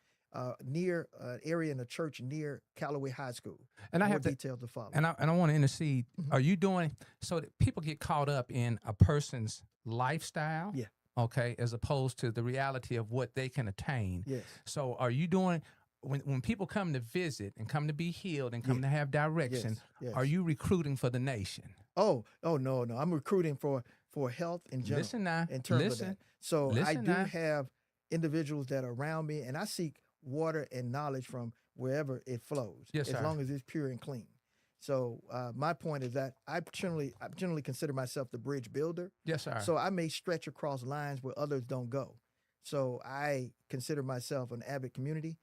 Near an area in a church near Callaway High School. And I More have to, details to follow. and I want to intercede. Mhm. Are you doing so that people get caught up in a person's lifestyle? Yeah. Okay, as opposed to the reality of what they can attain. Yes. So are you doing when people come to visit and come to be healed and come to have direction, Yes. are you recruiting for the nation? Oh no. I'm recruiting for health in general. Listen now. In terms of Listen. that. So I Listen do now. have individuals that are around me, and I seek water and knowledge from wherever it flows, Yes, as sir. long as it's pure and clean. So my point is that I generally consider myself the bridge builder. Yes, sir. So I may stretch across lines where others don't go. So I consider myself an avid community.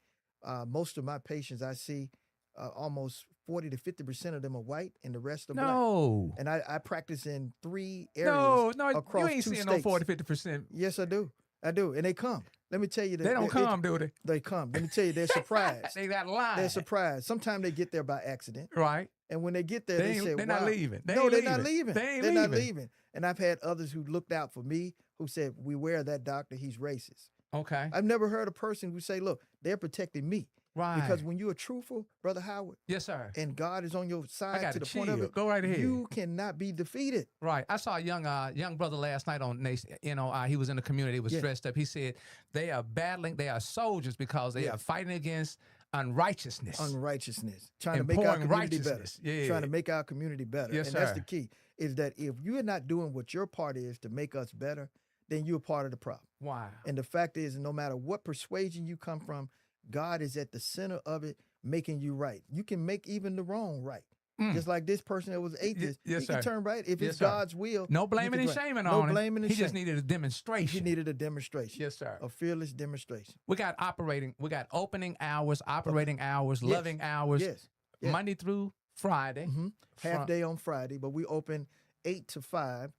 Most of my patients I see, almost 40 to 50% of them are white, and the rest are black. no. And I practice in 3 areas. No, across you ain't 2 seeing states. no 40-50%. Yes, I do, and they come. Let me tell you, They don't come, do they? They come. Let me tell you, they're surprised. They got line. They're surprised. Sometimes they get there by accident, Right. and when they get there, they say, They're not "Wow." leaving. They No, ain't they're not leaving. leaving. They ain't They're not leaving. leaving. And I've had others who looked out for me who said, "We wear that doctor. He's racist." Okay. I've never heard a person who say, "Look, they're protecting me." Right. Because when you are truthful, Brother Howard, yes, sir. and God is on your I side got to to the point of chill. it, Go right ahead. you cannot be defeated. Right. I saw a young brother last night on NOI. He was in the community, was Yeah. dressed up. He said they are battling, they are soldiers because they Yeah. are fighting against unrighteousness. Unrighteousness, trying to And make our pouring community better. righteousness. Yeah. Trying to make our community better. Yes, and that's sir. the key, is that if you're not doing what your part is to make us better, then you're part of the problem. Wow. And the fact is, no matter what persuasion you come from, God is at the center of it, making you right. You can make even the wrong right. Mm. Just like this person that was atheist, yes, he can sir. turn right if Yes, it's sir. God's will. No you blaming can and do right. shaming No on him. blaming and He just shaming. needed a demonstration. He needed a demonstration. Yes, sir. A fearless demonstration. We got opening hours, operating hours, Yes. loving hours, Yes. Yes. Monday through Friday. hmm Half From- day on Friday, but we open 8 to 5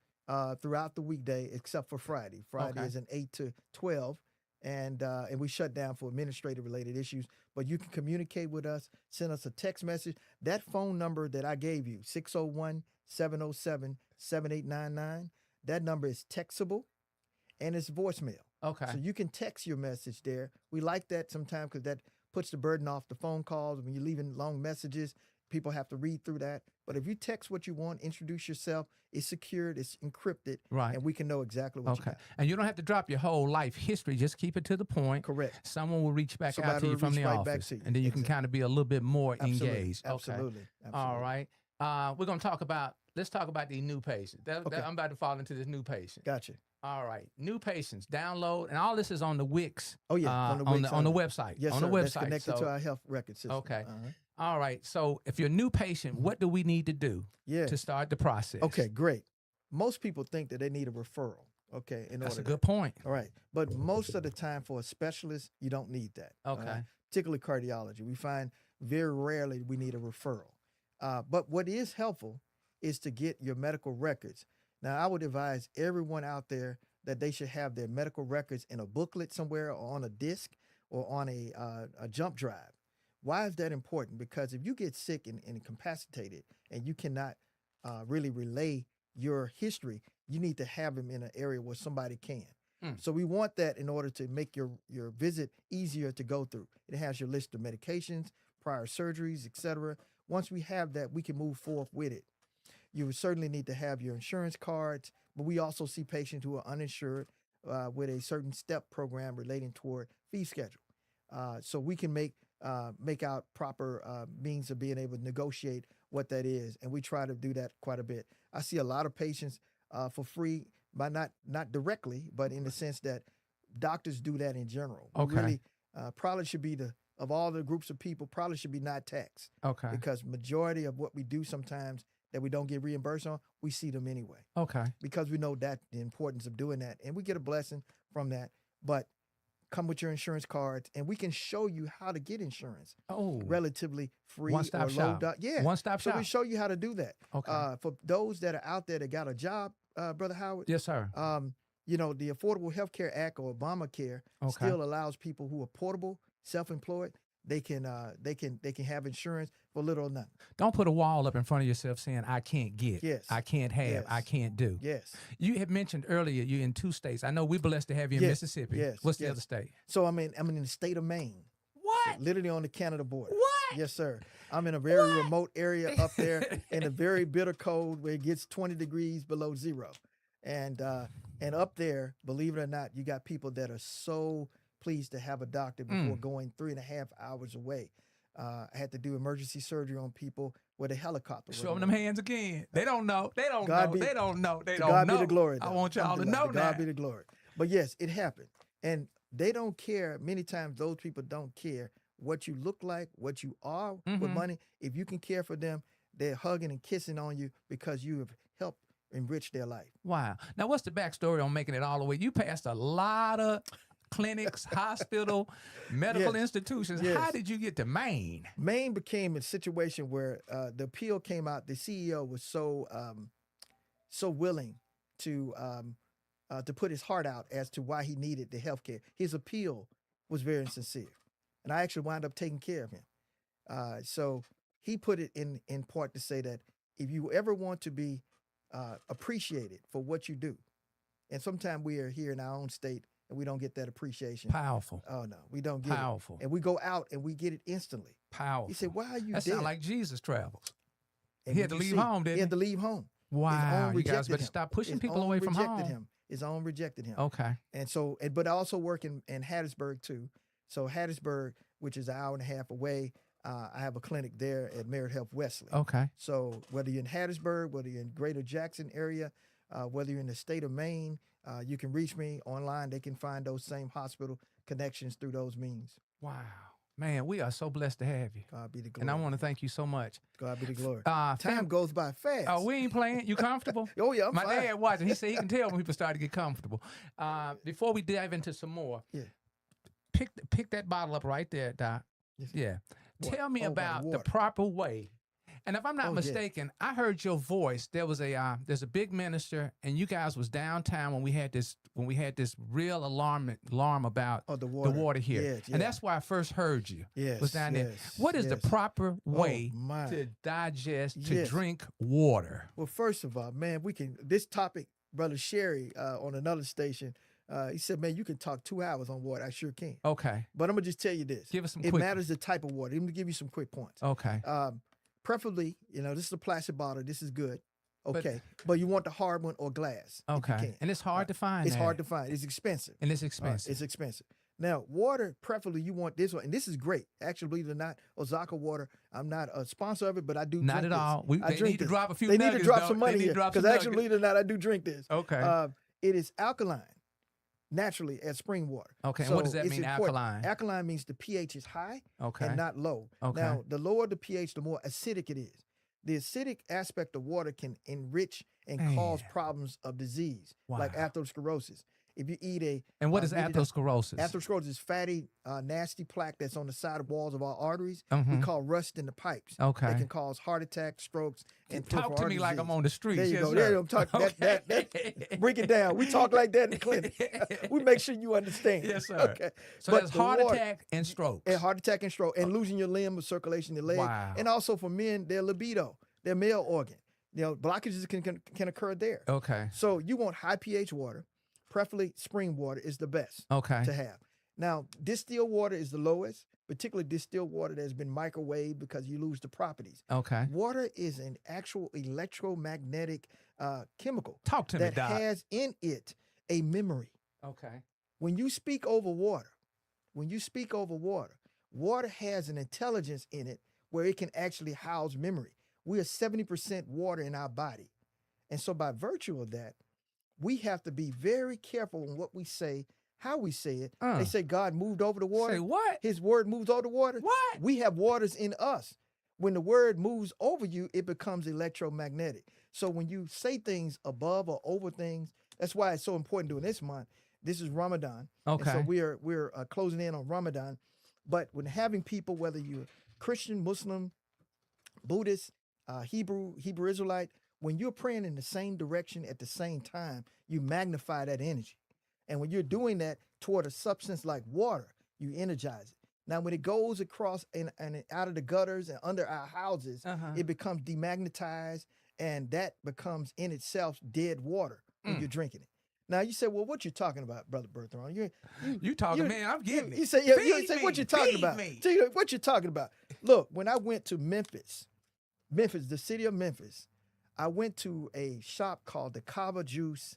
throughout the weekday, except for Friday. Friday Okay. is an 8 to 12, and we shut down for administrative related issues. But you can communicate with us, send us a text message. That phone number that I gave you, 601-707-7899, that number is textable, and it's voicemail. Okay. So you can text your message there. We like that sometimes because that puts the burden off the phone calls. When you're leaving long messages, people have to read through that. But if you text what you want, introduce yourself, it's secured, it's encrypted, Right. and we can know exactly what you Okay. got. And you don't have to drop your whole life history. Just keep it to the point. Correct. Someone will reach back out Somebody to you will from reach the right back office. to you. And then you can Exactly. kind of be a little bit more Absolutely. engaged. Okay. Absolutely. All right. We're going to talk about, let's talk about the new patients. Okay. I'm about to fall into this new patient. Gotcha. All right. New patients, download. And all this is on the Wix. Oh, yeah. on the website. Yes, on sir. the website. That's connected So- to our health record system. Okay. Uh-huh. All right. So if you're a new patient, what do we need to do Yeah. to start the process? Okay, great. Most people think that they need a referral. Okay. That's a good point. All right. But most of the time for a specialist, you don't need that. Okay. Particularly cardiology. We find very rarely we need a referral. But what is helpful is to get your medical records. Now, I would advise everyone out there that they should have their medical records in a booklet somewhere or on a disc or on a jump drive. Why is that important? Because if you get sick and incapacitated and you cannot really relay your history, you need to have them in an area where somebody can. So we want that in order to make your visit easier to go through. It has your list of medications, prior surgeries, etc. Once we have that, we can move forward with it. You would certainly need to have your insurance cards, but we also see patients who are uninsured with a certain step program relating toward fee schedule. So we can make out proper means of being able to negotiate what that is, and we try to do that quite a bit. I see a lot of patients for free, by not directly, but in the sense that doctors do that in general. We Okay. really probably should be of all the groups of people, probably should be not taxed. Okay. Because majority of what we do sometimes that we don't get reimbursed on, we see them anyway. Okay. Because we know that the importance of doing that, and we get a blessing from that. But come with your insurance cards, and we can show you how to get insurance. Relatively free One-stop or shop. low. Yeah. One-stop shop. So we show you how to do that. Okay. For those that are out there that got a job, Brother Howard. Yes, sir. You know, the Affordable Health Care Act or Obamacare still allows people who are portable, self-employed, they can have insurance for little or nothing. Don't put a wall up in front of yourself saying, I can't get, I can't have, I can't do. Yes. You had mentioned earlier you're in 2 states. I know we're blessed to have you in Mississippi. Yes. What's the other state? So I'm in the state of Maine. What? So literally on the Canada border. What? Yes, sir. I'm in a very remote area up there in a very bitter cold where it gets 20 degrees below zero. And up there, believe it or not, you got people that are so pleased to have a doctor before going 3.5 hours away. I had to do emergency surgery on people with a helicopter. Show them hands again. They don't know. They don't God know. Be, they don't know. They don't God know. be the glory. I want y'all to know that. God be the glory. But yes, it happened. And they don't care. Many times those people don't care what you look like, what you are with money. If you can care for them, they're hugging and kissing on you because you have helped enrich their life. Wow. Now, what's the backstory on making it all the way? You passed a lot of clinics, hospital, medical institutions. How did you get to Maine? Maine became a situation where the appeal came out. The CEO was so willing to put his heart out as to why he needed the health care. His appeal was very sincere. And I actually wound up taking care of him. So he put it in part to say that if you ever want to be appreciated for what you do, and sometimes we are here in our own state and we don't get that appreciation. Powerful. Oh, no, we don't get Powerful. it. And we go out and we get it instantly. Powerful. He said, why are you That dead? sounds like Jesus travels. And he had to leave home, didn't he? He had to leave home. Wow. You guys better stop pushing people away from home. His own rejected him. Okay. And so, but I also work in Hattiesburg too. So Hattiesburg, which is an hour and a half away, I have a clinic there at Merit Health Wesley. Okay. So whether you're in Hattiesburg, whether you're in Greater Jackson area, whether you're in the state of Maine, you can reach me online. They can find those same hospital connections through those means. Wow. Man, we are so blessed to have you. God be the glory. And I want to thank you so much. God be the glory. Time goes by fast. Oh, we ain't playing. You comfortable? Oh, yeah, I'm My fine. dad watching. He said he can tell when people start to get comfortable. Before we dive into some more, pick that bottle up right there, Doc. Yes. Yeah. Tell me about the water. proper way. And if I'm not mistaken, I heard your voice. There was there's a big minister, and you guys was downtown when we had this real alarm about the water here. Yes, and that's why I first heard you. Yes, was down there. What is the proper way to digest, to drink water? Well, first of all, man, this topic, Brother Sherry on another station, he said, man, you can talk 2 hours on water. I sure can. Okay. But I'm going to just tell you this. Give us some It matters the type of water. Let me give you some quick points. Okay. Preferably, this is a plastic bottle. This is good. Okay. But you want the hard one or glass. Okay. And it's hard to find. It's hard to find. It's expensive. And it's expensive. It's expensive. Now, water, preferably you want this one. And this is great. Actually, believe it or not, Osaka Water, I'm not a sponsor of it, but I do not drink at all. This. They need to drop a few They nuggets, need to drop though. some money here. Because actually, believe it or not, I do drink this. Okay. It is alkaline. Naturally as spring water. Okay, so and what does that mean, important. alkaline? Alkaline means the pH is high and not low. Okay. Now, the lower the pH, the more acidic it is. The acidic aspect of water can enrich and cause problems of disease, like atherosclerosis. If you eat And what is atherosclerosis? Atherosclerosis is fatty, nasty plaque that's on the side of walls of our arteries. We call rust in the pipes. Okay. That can cause heart attack, strokes, and talk to me like I'm on the streets. There you yes, go. Sir. There I'm talking. That break it down. We talk like that in the clinic. We make sure you understand. Yes, sir. Okay. So there's heart attack and strokes. And heart attack and stroke, and losing your limb or circulation in your leg. Wow. And also for men, their libido, their male organ. Blockages can occur there. Okay. So you want high pH water. Preferably spring water is the best to have. Now, distilled water is the lowest, particularly distilled water that has been microwaved because you lose the properties. Okay. Water is an actual electromagnetic chemical. Talk to me, Doc. That has in it a memory. Okay. When you speak over water, water has an intelligence in it where it can actually house memory. We are 70% water in our body. And so by virtue of that, we have to be very careful on what we say, how we say it. They say God moved over the water. Say what? His word moves over the water. What? We have waters in us. when the word moves over you, it becomes electromagnetic. So when you say things above or over things, that's why it's so important during this month. This is Ramadan. Okay. And so we're closing in on Ramadan. But when having people, whether you're Christian, Muslim, Buddhist, Hebrew Israelite, when you're praying in the same direction at the same time, you magnify that energy. And when you're doing that toward a substance like water, you energize it. Now, when it goes across and out of the gutters and under our houses, it becomes demagnetized, and that becomes in itself dead water when you're drinking it. Now, you say, well, what you talking about, Brother BERTHRONE? You talking, man, I'm getting it. You say, what you talking about? Tell you what you talking about. Look, when I went to Memphis, the city of Memphis, I went to a shop called the Kava Juice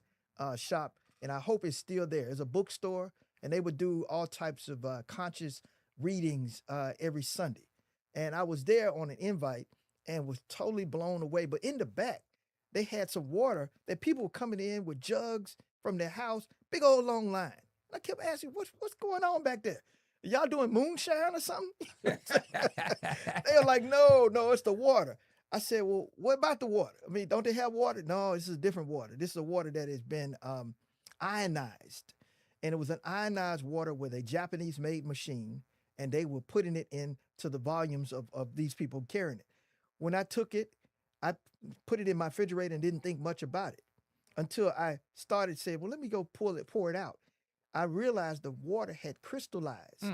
shop, and I hope it's still there. It's a bookstore, and they would do all types of conscious readings every Sunday. And I was there on an invite and was totally blown away. But in the back, they had some water that people were coming in with jugs from their house, big old long line. And I kept asking, what's going on back there? Y'all doing moonshine or something? They were like, no, it's the water. I said, well, what about the water? I mean, don't they have water? No, this is different water. This is a water that has been ionized. And it was an ionized water with a Japanese-made machine, and they were putting it into the volumes of these people carrying it. When I took it, I put it in my refrigerator and didn't think much about it until I started saying, well, let me go pour it out. I realized the water had crystallized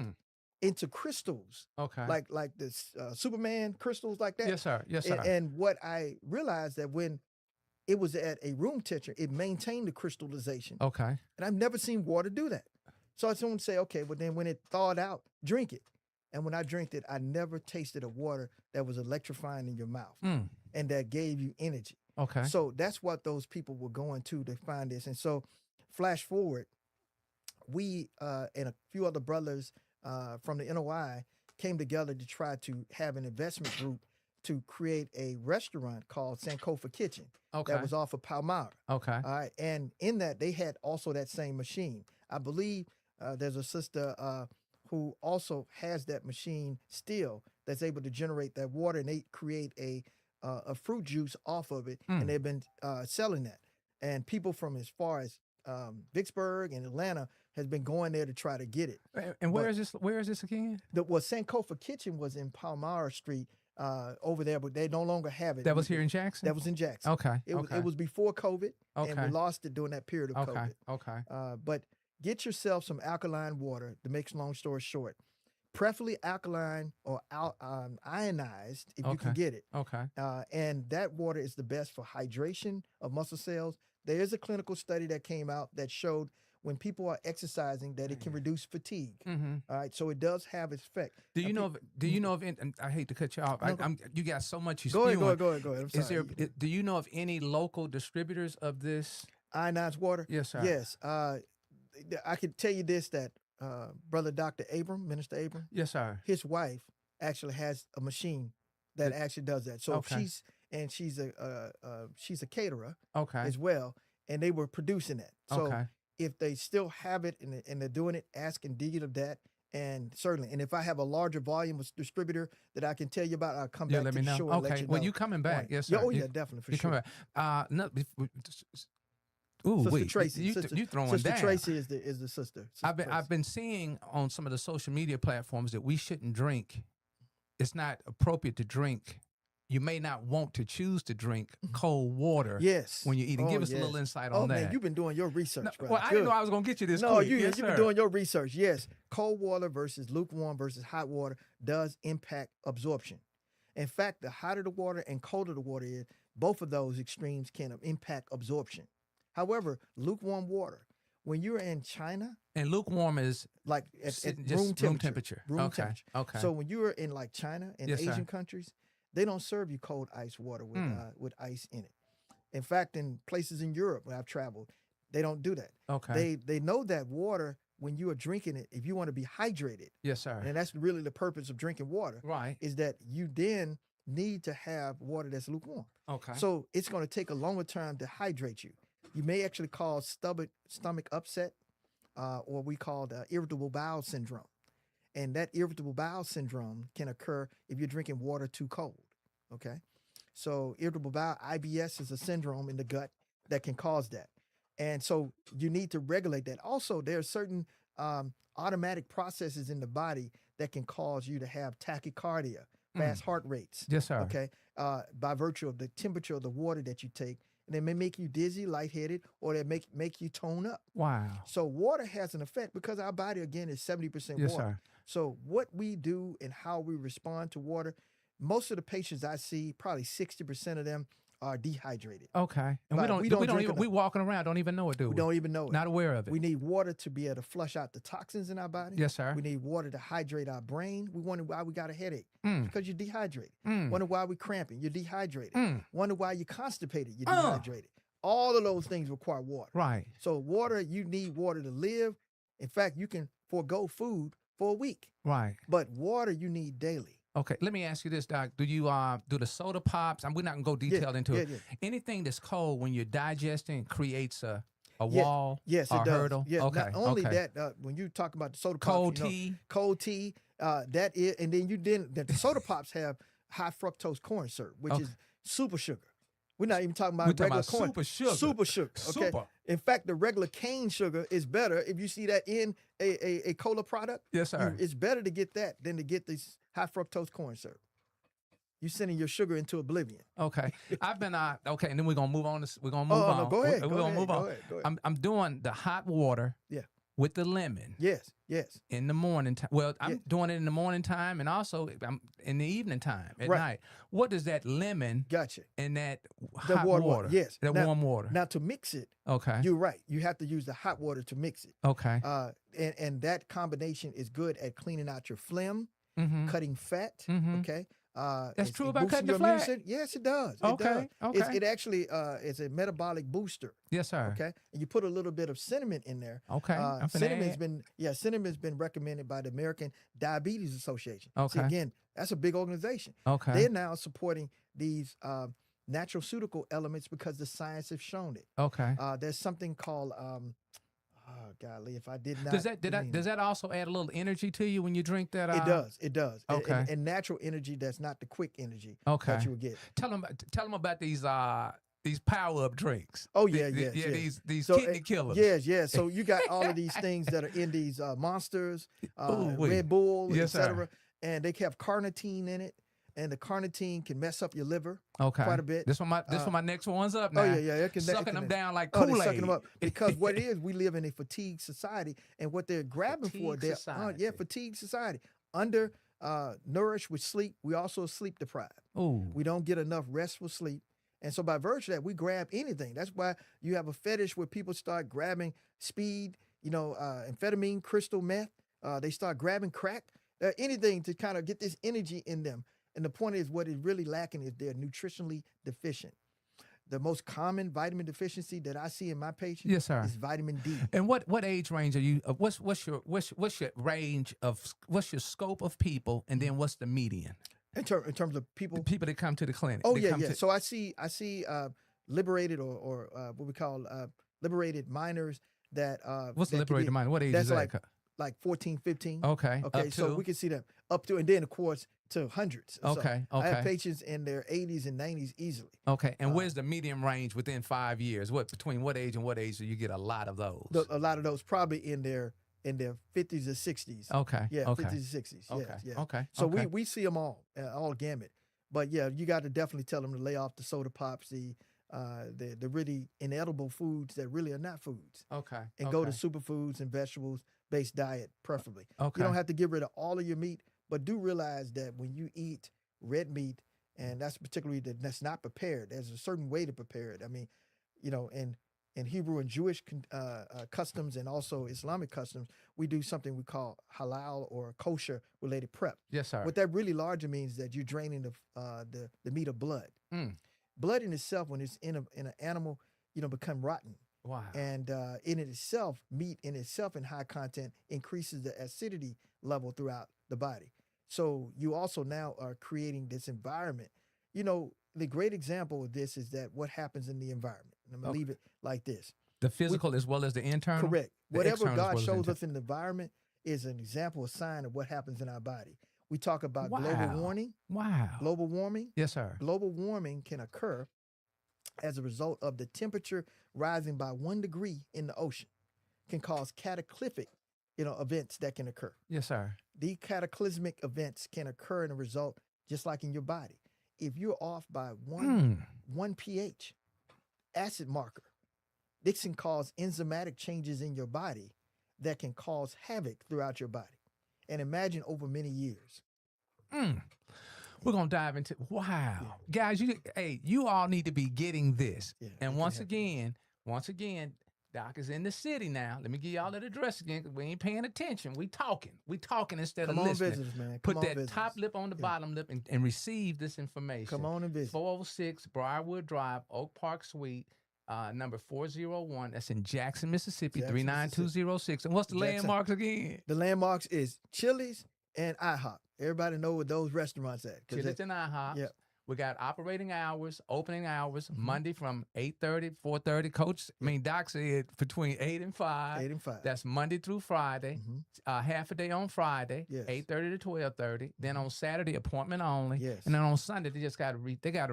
into crystals. Okay. Like the Superman crystals like that. Yes, sir. Yes, sir. And what I realized that when it was at a room temperature, it maintained the crystallization. Okay. And I've never seen water do that. So someone say, okay, but then when it thawed out, drink it. And when I drank it, I never tasted a water that was electrifying in your mouth and that gave you energy. Okay. So that's what those people were going to find this. And so flash forward, we and a few other brothers from the NOI came together to try to have an investment group to create a restaurant called Sankofa Kitchen that was off of Palmyra. Okay. All right. And in that, they had also that same machine. I believe there's a sister who also has that machine still that's able to generate that water, and they create a fruit juice off of it, and they've been selling that. And people from as far as Vicksburg and Atlanta has been going there to try to get it. And where is this? Where is this again? Sankofa Kitchen was in Palmyra Street over there, but they no longer have it. That was here in Jackson? That was in Jackson. Okay. It was before COVID, and we lost it during that period of COVID. Okay. But get yourself some alkaline water, to make long story short. Preferably alkaline or ionized, if you can get it. Okay. And that water is the best for hydration of muscle cells. There is a clinical study that came out that showed when people are exercising that it can reduce fatigue. All right, so it does have its effect. Do you know of? And I hate to cut you off. You got so much. Go ahead. I'm sorry. Do you know of any local distributors of this ionized water? Yes, sir. Yes. I can tell you this, that Brother Dr. Abram, Minister Abram. Yes, sir. His wife actually has a machine that actually does that. So she's a caterer as well, and they were producing that. So if they still have it and they're doing it, ask indeed of that. And certainly, and if I have a larger volume of distributor that I can tell you about, I'll come back let to me the know. show and let you know. Well, you coming back? Yes, sir. Oh, yeah, definitely, for sure. Sister Tracy. You throwing Sister down. Tracy is the sister. I've been seeing on some of the social media platforms that we shouldn't drink. It's not appropriate to drink. You may not want to choose to drink cold water. When you're eating. Give us a little insight on that. Man, you've been doing your research. Well, I didn't know I was going to get you this. No, quick. you've been doing your research. Yes, cold water versus lukewarm versus hot water does impact absorption. In fact, the hotter the water and colder the water is, both of those extremes can impact absorption. However, lukewarm water, when you're in China, and lukewarm is like at room temperature. Okay. So when you're in like China and Asian countries, they don't serve you cold ice water with ice in it. In fact, in places in Europe where I've traveled, they don't do that. Okay. They know that water, when you are drinking it, if you want to be hydrated. Yes, sir. And that's really the purpose of drinking water. Right. Is that you then need to have water that's lukewarm. Okay. So it's going to take a longer time to hydrate you. You may actually cause stomach upset, or we call irritable bowel syndrome. And that irritable bowel syndrome can occur if you're drinking water too cold. Okay. So irritable bowel, IBS, is a syndrome in the gut that can cause that. And so you need to regulate that. Also, there are certain automatic processes in the body that can cause you to have tachycardia, fast heart rates. Yes, sir. Okay. By virtue of the temperature of the water that you take. And it may make you dizzy, lightheaded, or they make you tone up. Wow. So water has an effect because our body, again, is 70% Yes, water. sir. So what we do and how we respond to water, most of the patients I see, probably 60% of them are dehydrated. Okay. And Right, we don't even, enough. we walking around, don't even know it, do we? We don't even know it. Not aware of it. We need water to be able to flush out the toxins in our body. Yes, sir. We need water to hydrate our brain. We wonder why we got a headache. Because you're dehydrated. Mm. Wonder why we're cramping. You're dehydrated. Wonder why you're constipated. You're Uh. dehydrated. All of those things require water. Right. So water, you need water to live. In fact, you can forego food for a week. Right. But water you need daily. Okay, let me ask you this, Doc. Do you do the soda pops? We're not gonna go detailed into it. Yeah. Anything that's cold when you're digesting creates a Yeah, wall yes, or it does. hurdle? Yes, Okay. not only okay. that, when you talk about the soda Cold pops, tea. Cold tea, that is, and then the soda pops have high fructose corn syrup, which is super sugar. We're not even talking about We're talking regular about corn. super sugar. Super sugar. Okay. Super. In fact, the regular cane sugar is better. If you see that in a cola product, Yes, sir. it's better to get that than to get this high fructose corn syrup. You're sending your sugar into oblivion. Okay. I've been okay, and then we're gonna move on. We're gonna move on. No, go ahead. We're go gonna ahead, move go on. ahead, go ahead. I'm doing the hot water. Yeah. With the lemon. Yes. In the morning time. Well, I'm Yeah. doing it in the morning time, and also I'm in the evening time at Right. night. What does that lemon Gotcha. and that The hot warm water? Yes. That Now- warm water. Now to mix it, Okay. you're right. You have to use the hot water to mix it. Okay. And that combination is good at cleaning out your phlegm, Mm-hmm. cutting fat. Mhm. Okay. That's true it about boosts cutting the your immune fat? system. Yes, it does. It Okay, does. okay. It actually is a metabolic booster. Yes, sir. Okay. And you put a little bit of cinnamon in there. Okay. I'm finna add. Cinnamon's been recommended by the American Diabetes Association. See, Okay. again, that's a big organization. Okay. They're now supporting these natural elements because the science has shown it. Okay. There's something called golly, if I did not. Does that also add a little energy to you when you drink that? It does. It does. Okay. And natural energy that's not the quick energy Okay. that you would get. Tell them about these power up drinks. Oh yeah, These- yes. These So, kidney killers. Yes. So you got all of these things that are in these monsters, Ooh-wee. Red Bull, Yes, sir. etc. And they have carnitine in it, and the carnitine can mess up your liver Okay. quite a bit. This one my next one's up now. Oh yeah. It can, Sucking them down like Oh, they're Kool-Aid. sucking them up because what it is, we live in a fatigue society, and what they're grabbing for, Fatigue they're society. fatigue society. Under nourished with sleep, we also sleep deprived. Ooh. We don't get enough restful sleep. And so by virtue of that, we grab anything. That's why you have a fetish where people start grabbing speed, amphetamine, crystal meth. They start grabbing crack, anything to kind of get this energy in them. And the point is, what is really lacking is they're nutritionally deficient. The most common vitamin deficiency that I see in my patients Yes, sir. is vitamin D. And what age range are you? What's your range of what's your scope of people, and then what's the median? In terms of people. The people that come to the clinic. Oh They yeah. come to- So I see liberated or what we call liberated minors that What's that the could liberated be- mind? What age that's is that? like 14, 15. Okay. Okay, Up so to? we can see them up to, and then of course to hundreds. or so. Okay, I have okay. patients in their 80s and 90s easily. Okay. And where's the medium range within 5 years? Between what age and what age do you get a lot of those? A lot of those probably in their 50s or 60s. Okay. Yeah, Okay. 50s and 60s. Okay. Yeah, yeah. Okay. So okay. we see them all gamut. But yeah, you got to definitely tell them to lay off the soda pops, the really inedible foods that really are not foods, Okay. and go to superfoods and vegetables-based diet, preferably. Okay. You don't have to get rid of all of your meat, but do realize that when you eat red meat, and that's particularly that's not prepared, there's a certain way to prepare it. I mean, in Hebrew and Jewish customs and also Islamic customs, we do something we call halal or kosher related prep. Yes, sir. What that really largely means that you're draining the meat of blood. Mm. Blood in itself, when it's in an animal, become rotten. Wow. And in itself, meat in itself in high content increases the acidity level throughout the body. So you also now are creating this environment. The great example of this is that what happens in the environment. And I'm going to leave it like this. The physical as well as the internal? Correct. The Whatever external as God well as shows internal. us in the environment is an example, a sign of what happens in our body. We talk about Wow. global warming. Wow. Global warming. Yes, sir. Global warming can occur as a result of the temperature rising by 1 degree in the ocean, can cause cataclysmic, events that can occur. Yes, sir. These cataclysmic events can occur in a result just like in your body. If you're off by one pH acid marker, this can cause enzymatic changes in your body that can cause havoc throughout your body. And imagine over many years. We're going to dive into, wow. Guys, you all need to be getting this. Yeah, and once again, Doc is in the city now. Let me give y'all that address again, because we ain't paying attention. We talking instead of listening. Business, man. Put that top lip on the bottom lip and receive this information. Come on and visit. 406 Briarwood Drive, Oak Park Suite, number 401. That's in Jackson, Mississippi, 39206. And what's the landmarks again? The landmarks is Chili's and IHOP. Everybody know where those restaurants at. Chili's and IHOP. Yep. We got operating hours, opening hours, Monday from 8:30, 4:30. Doc said between 8 and 5. 8 and 5. That's Monday through Friday. Half a day on Friday, 8:30 to 12:30. Then on Saturday, appointment only. Yes. And then on Sunday, they just got to they got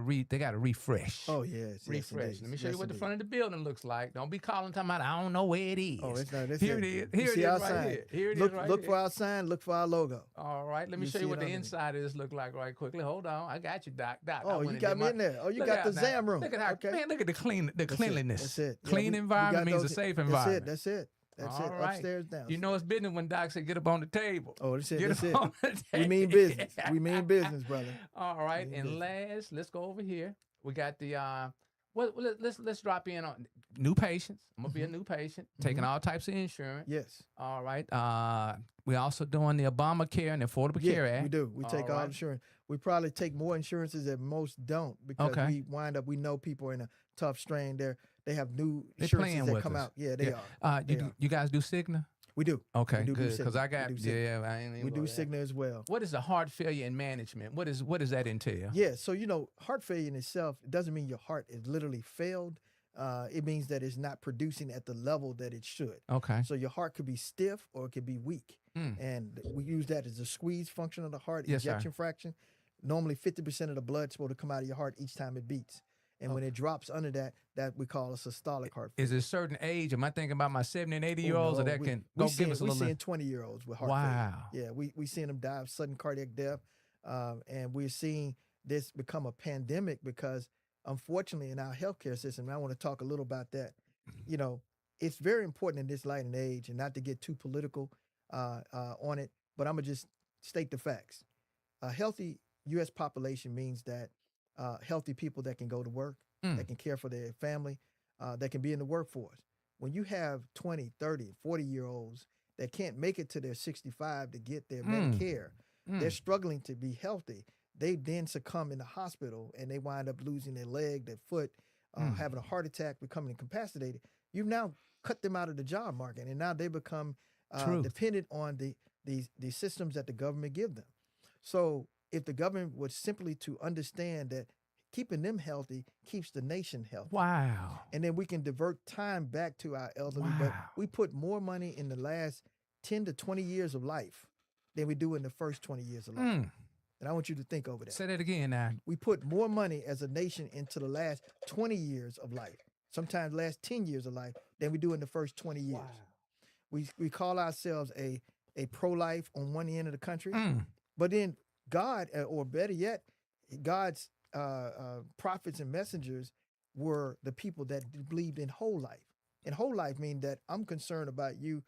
to refresh. Oh yes. Refresh. Let me show you what the front of the building looks like. Don't be calling talking about I don't know where it is. Oh, it's not. Here it is. Here it is right here. Here it is right here. Look for our sign. Look for our logo. All right. Let me show you what the inside of this look like right quickly. Hold on. I got you, Doc. Oh, you got me in there. Oh, you got the Zam room. Look at how, man, look at the cleanliness. That's it. Clean environment means a safe environment. That's it. All right. Upstairs, down. You know it's business when Doc said get up on the table. Oh, that's it. Get That's up it. on the table. We mean business. We mean business, brother. All right. And last, let's go over here. We got the let's drop in on new patients. I'm gonna be a new patient, taking all types of insurance. Yes. All right. We're also doing the Obamacare and the Affordable Care Act. We do. We take all insurance. We probably take more insurances that most don't because we know people are in a tough strain. They have new insurances that come out. Yeah, they are. You guys do Cigna? We do. Okay, we do good. Because I got we do Cigna as well. What is the heart failure and management? What does that entail? Yeah, so heart failure in itself, it doesn't mean your heart is literally failed. It means that it's not producing at the level that it should. Okay. So your heart could be stiff or it could be weak. And we use that as a squeeze function of the heart, ejection fraction. Normally 50% of the blood is supposed to come out of your heart each time it beats. And when it drops under that we call a systolic heart failure. Is it a certain age? Am I thinking about my 70 and 80-year-olds or that can go give us a little? We're seeing 20-year-olds with heart failure. Yeah, we seeing them die of sudden cardiac death. And we're seeing this become a pandemic because unfortunately in our healthcare system, and I want to talk a little about that, it's very important in this light and age, and not to get too political on it, but I'm going to just state the facts. A healthy U.S. population means that healthy people that can go to work, that can care for their family, that can be in the workforce. When you have 20, 30, 40-year-olds that can't make it to their 65 to get their Medicare, they're struggling to be healthy. They then succumb in the hospital and they wind up losing their leg, their foot, having a heart attack, becoming incapacitated. You've now cut them out of the job market, and now they become dependent on the systems that the government give them. So if the government was simply to understand that keeping them healthy keeps the nation healthy. Wow. And then we can divert time back to our elderly. Wow. But we put more money in the last 10 to 20 years of life than we do in the first 20 years of life. And I want you to think over that. Say that again now. We put more money as a nation into the last 20 years of life, sometimes last 10 years of life, than we do in the first 20 years. Wow. We call ourselves a pro-life on one end of the country, but then God, or better yet, God's prophets and messengers were the people that believed in whole life. And whole life means that I'm concerned about you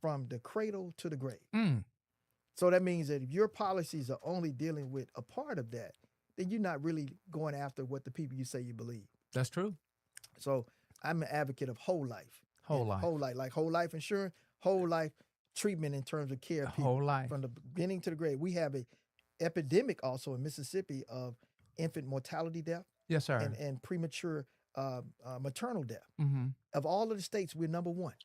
from the cradle to the grave. So that means that if your policies are only dealing with a part of that, then you're not really going after what the people you say you believe. That's true. So I'm an advocate of whole life. Whole life. Whole life, like whole life insurance, whole life treatment in terms of care. Whole life. From the beginning to the grave. We have a epidemic also in Mississippi of infant mortality death. Yes, sir. And premature maternal death. Of all of the states, we're number one.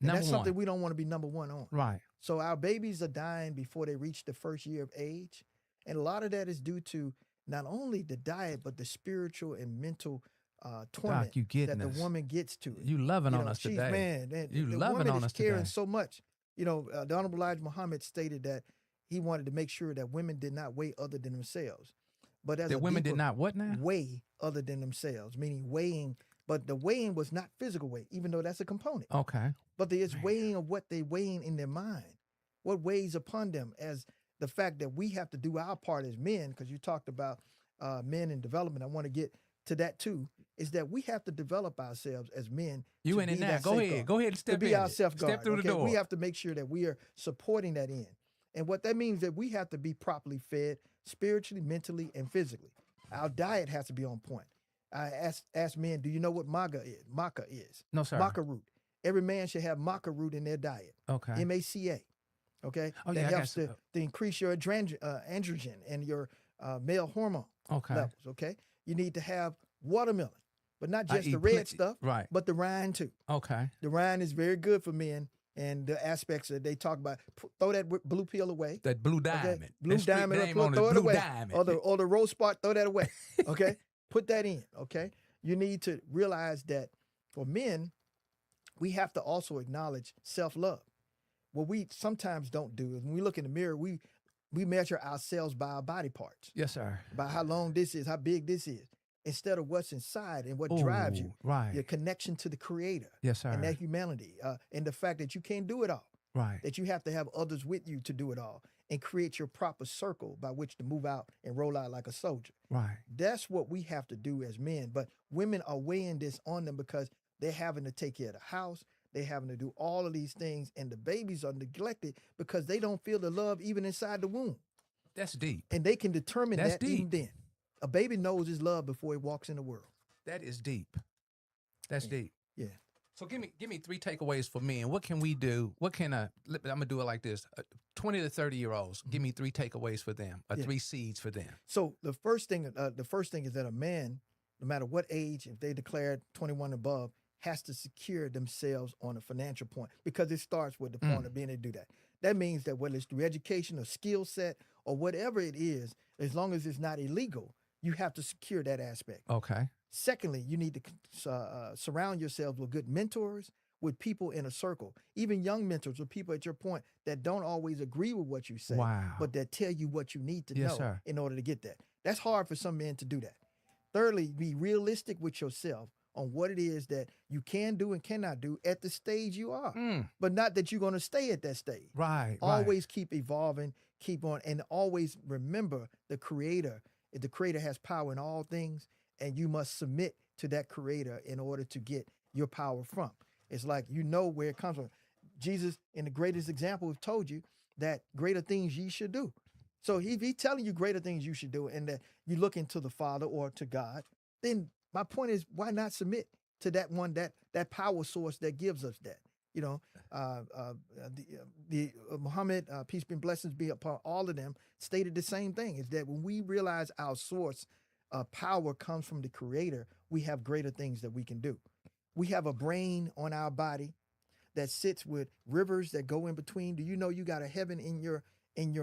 And that's something we don't want to be number one on. Right. So our babies are dying before they reach the first year of age. And a lot of that is due to not only the diet, but the spiritual and mental torment Doc, that the woman gets to it. You loving on us she's, today. Man, you the loving woman on is us caring today. so much The Honorable Elijah Muhammad stated that he wanted to make sure that women did not weigh other than themselves. But as That women did not what now? weigh other than themselves, meaning weighing, but the weighing was not physical weight, even though that's a component. Okay. But it's weighing of what they weighing in their mind, what weighs upon them, as the fact that we have to do our part as men, because you talked about men in development. I want to get to that too, is that we have to develop ourselves as men. You in it now. Go ahead and step in. To be our self-guard. Step through the door. We have to make sure that we are supporting that end. And what that means is that we have to be properly fed spiritually, mentally, and physically. Our diet has to be on point. I ask men, do you know what maca is? Maca is. No, sir. Maca root. Every man should have maca root in their diet. Okay. MACA. Okay. Oh, that yeah, helps to increase your androgen and your male hormone levels. Okay. You need to have watermelon, but not just the red stuff, right? But the rind too. Okay. The rind is very good for men, and the aspects that they talk about. Throw that blue pill away. That blue diamond. Okay? Blue diamond. Throw it away. Diamond. Or the rose spot. Throw that away. Okay. Put that in. Okay. You need to realize that for men, we have to also acknowledge self-love. What we sometimes don't do is when we look in the mirror, we measure ourselves by our body parts. Yes, sir. By how long this is, how big this is, instead of what's inside and what drives you. Right. Your connection to the Creator. Yes, sir. And that humanity. And the fact that you can't do it all. Right. That you have to have others with you to do it all and create your proper circle by which to move out and roll out like a soldier. Right. That's what we have to do as men. But women are weighing this on them because they're having to take care of the house. They're having to do all of these things, and the babies are neglected because they don't feel the love even inside the womb. That's deep. And they can determine That's that deep. even then. A baby knows his love before he walks in the world. That is deep. That's deep. Yeah. So give me 3 takeaways for men. What can we do? I'm gonna do it like this: 20 to 30-year-olds. Give me 3 takeaways for them, or 3 seeds for them. So the first thing is that a man, no matter what age, if they declared 21 above, has to secure themselves on a financial point, because it starts with the point of being able to do that. That means that whether it's through education or skill set or whatever it is, as long as it's not illegal, you have to secure that aspect. Okay. Secondly, you need to surround yourselves with good mentors, with people in a circle, even young mentors, with people at your point that don't always agree with what you say, but that tell you what you need to know in order to get that. That's hard for some men to do that. Thirdly, be realistic with yourself on what it is that you can do and cannot do at the stage you are, but not that you're going to stay at that stage. Right. Always keep evolving, keep on, and always remember the Creator. The Creator has power in all things, and you must submit to that Creator in order to get your power from. It's like you know where it comes from. Jesus, in the greatest example, have told you that greater things ye should do. So if he's telling you greater things you should do, and that you look into the Father or to God, then my point is, why not submit to that one, that power source that gives us that? You know, Muhammad, peace and blessings be upon all of them, stated the same thing, is that when we realize our source power comes from the Creator, we have greater things that we can do. We have a brain on our body that sits with rivers that go in between. Do you know you got a heaven in your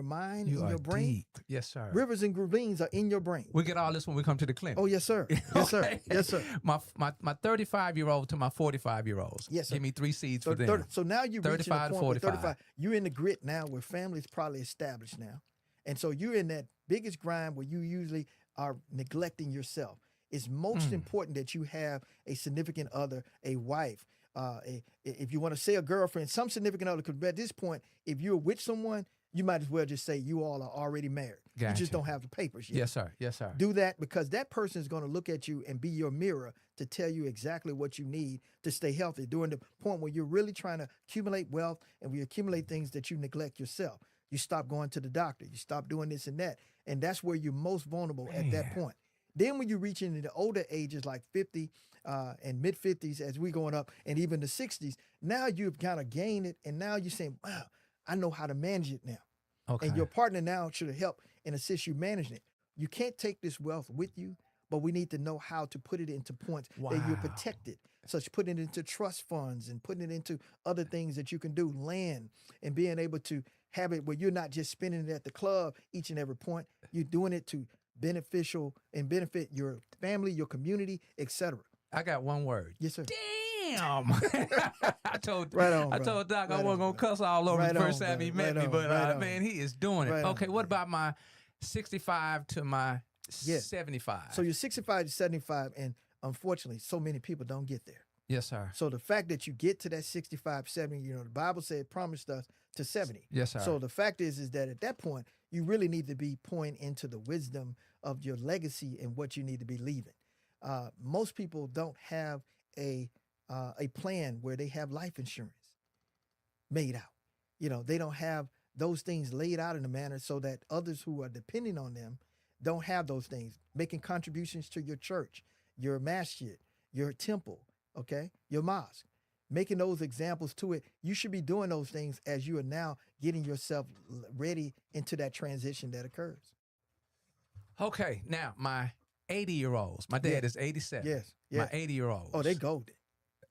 mind, in your brain? Deep. Yes, sir. Rivers and ravines are in your brain. We get all this when we come to the clinic. Oh, yes, sir. Yes, sir. Yes, sir. My 35-year-old to my 45-year-olds. Yes, sir. Give me 3 seeds for them. So now you're reaching a 35 to point 45. with 35. You're in the grit now where family's probably established now. And so you're in that biggest grind where you usually are neglecting yourself. It's most important that you have a significant other, a wife, if you want to say a girlfriend, some significant other, because at this point, if you're with someone, you might as well just say you all are already married. Gotcha. You just don't have the papers yet. Yes, sir. Yes, sir. Do that, because that person is going to look at you and be your mirror to tell you exactly what you need to stay healthy during the point where you're really trying to accumulate wealth and we accumulate things that you neglect yourself. You stop going to the doctor. You stop doing this and that. And that's where you're most vulnerable at that point. Then when you reach into the older ages like 50 and mid-50s as we're going up, and even the 60s, now you've kind of gained it, and now you're saying, wow, I know how to manage it now. Okay. And your partner now should help and assist you managing it. You can't take this wealth with you, but we need to know how to put it into points that you're protected, such putting it into trust funds and putting it into other things that you can do, land, and being able to have it where you're not just spending it at the club each and every point. You're doing it to benefit your family, your community, etc. I got one word. Yes, sir. damn. I told Right on, I brother. told Doc I Right wasn't on, gonna cuss all over Right the first on, time he brother. met me, Right but on, right on. man, he is doing it. Right Okay, on, what man. about my 65 to my 75? So you're 65 to 75, and unfortunately, so many people don't get there. Yes, sir. So the fact that you get to that 65, 70, you know, the Bible said it promised us to 70. Yes, sir. So the fact is that at that point, you really need to be pouring into the wisdom of your legacy and what you need to be leaving. Most people don't have a plan where they have life insurance made out. You know, they don't have those things laid out in a manner so that others who are depending on them don't have those things. Making contributions to your church, your masjid, your temple, okay, your mosque, making those examples to it. You should be doing those things as you are now getting yourself ready into that transition that occurs. Okay, now my 80-year-olds. My dad is 87. Yes. My 80-year-olds. Oh, they golden.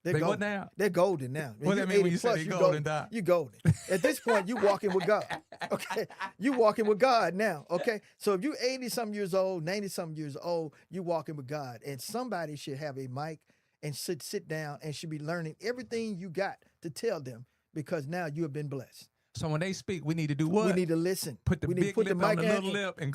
They golden. what now? They're golden now. What You that mean when you 80 say plus, they you golden, Doc? You golden. At this point, you walking with God. Okay, you walking with God now. Okay, so if you 80-some years old, 90-some years old, you walking with God, and somebody should have a mic and sit down and should be learning everything you got to tell them because now you have been blessed. So when they speak, we need to do what? We need to listen. Put the we need big to put lip the on mic the in little lip and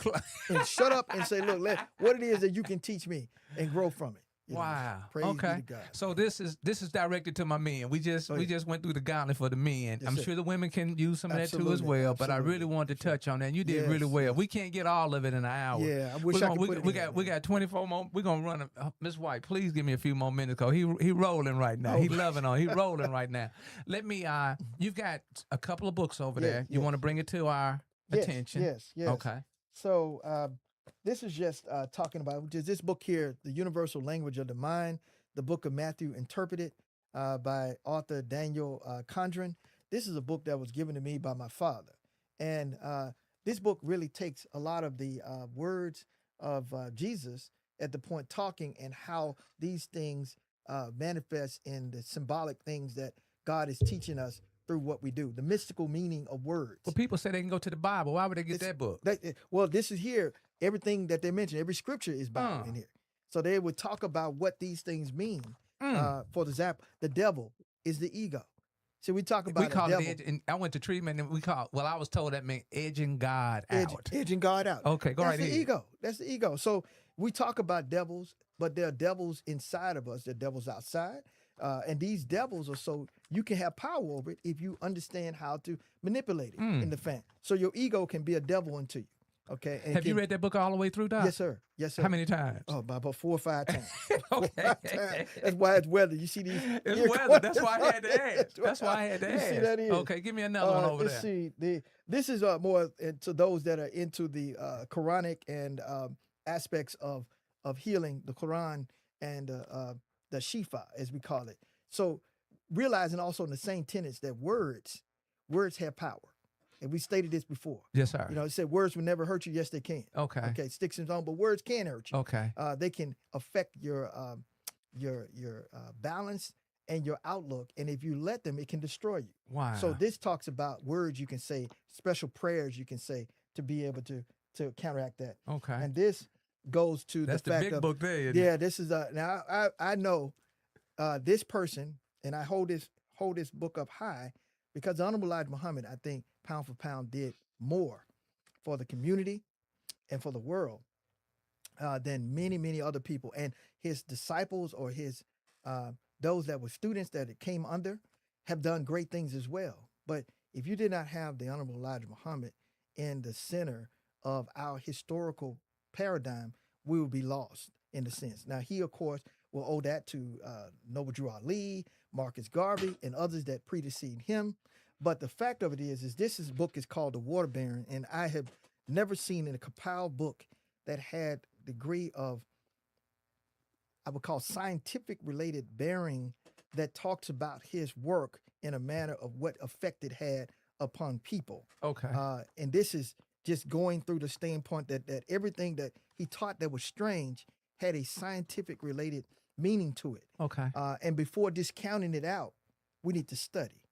and shut up and say, look, what it is that you can teach me and grow from it. You know, wow. praise be Okay. to God. So this is directed to my men. We just went through the gauntlet for the men. Yes, I'm sir. sure the women can use some of that too as Absolutely, well. But I really absolutely. wanted to touch on that. And you did Yes, really well. yes. We can't get all of it in an hour. Yeah, I wish I could put it in we got 24 more. We're gonna run. Miss White, please give me a few more minutes. Cause he rolling right now. Oh. He loving on. He rolling right now. Let me. You've got a couple of books over there. You yes. want to bring it to our attention? Yes. Okay. So this is just talking about this book here, The Universal Language of the Mind, the book of Matthew interpreted by author Daniel Condren. This is a book that was given to me by my father. And this book really takes a lot of the words of Jesus at the point talking and how these things manifest in the symbolic things that God is teaching us through what we do, the mystical meaning of words. Well, people say they can go to the Bible. Why would they get that book? Well, this is here. Everything that they mention, every scripture is Bible in here. So they would talk about what these things mean. For example, the devil is the ego. So we talk about we call the it devil. and I went to treatment and I was told that meant edging God out. Edging God out. Okay, go right That's the ahead. ego. That's the ego. So we talk about devils, but there are devils inside of us. There are devils outside. And these devils are so you can have power over it if you understand how to manipulate it in the fan. So your ego can be a devil unto you. Okay. And Have you read that book all the way through, Doc? Yes, sir. Yes, sir. How many times? Oh, about 4 or 5 times. Okay. 4 or 5 times. That's why it's weather. You see these? It's weather. That's why I had to ask. That's why I had to You ask. see that is. Okay, give me another one over let's there. see. This is more to those that are into the Quranic and aspects of healing, the Quran and the Shifa, as we call it. So realizing also in the same tenets that words have power. And we stated this before. Yes, sir. You know, it said words will never hurt you. Yes, they can. Okay. Okay, sticks and stones, but words can hurt you. Okay. They can affect your balance and your outlook, and if you let them, it can destroy you. Wow. So this talks about words you can say, special prayers you can say to be able to counteract that. Okay. And this goes to That's the the fact big of book there. Isn't yeah. This is now I know this person, and I hold this book up high because the Honorable Elijah Muhammad, I think, pound for pound, did more for the community and for the world than many other people. And his disciples or his those that were students that it came under have done great things as well. But if you did not have the Honorable Elijah Muhammad in the center of our historical paradigm, we would be lost in a sense. Now, he, of course, will owe that to Noble Drew Ali, Marcus Garvey, and others that preceded him. But the fact of it is this book is called The Water Baron, and I have never seen in a compiled book that had degree of, I would call scientific related bearing that talks about his work in a manner of what effect it had upon people. Okay. And this is just going through the standpoint that everything that he taught that was strange had a scientific related meaning to it. Okay. And before discounting it out, we need to study.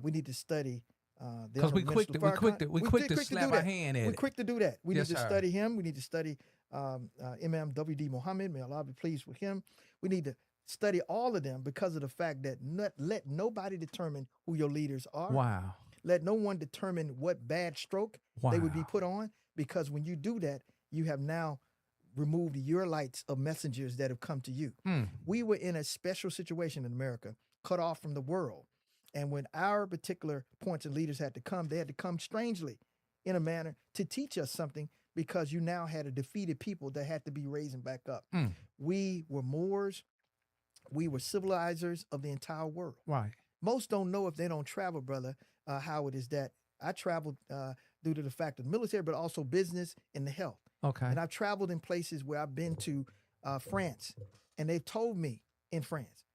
We need to study Because we quick to slap our hand at We're it. quick to do that. We Yes, need to sir. study him. We need to study Imam W.D. Muhammad. May Allah be pleased with him. We need to study all of them because of the fact that let nobody determine who your leaders are. Wow. Let no one determine what bad stroke they would be put on, because when you do that, you have now removed your lights of messengers that have come to you. We were in a special situation in America, cut off from the world. And when our particular points and leaders had to come, they had to come strangely in a manner to teach us something, because you now had a defeated people that had to be raising back up. We were Moors. We were civilizers of the entire world. Right. Most don't know, if they don't travel, brother, how it is that I traveled due to the fact of the military, but also business and the health. Okay. And I've traveled in places where I've been to France, and they've told me in France,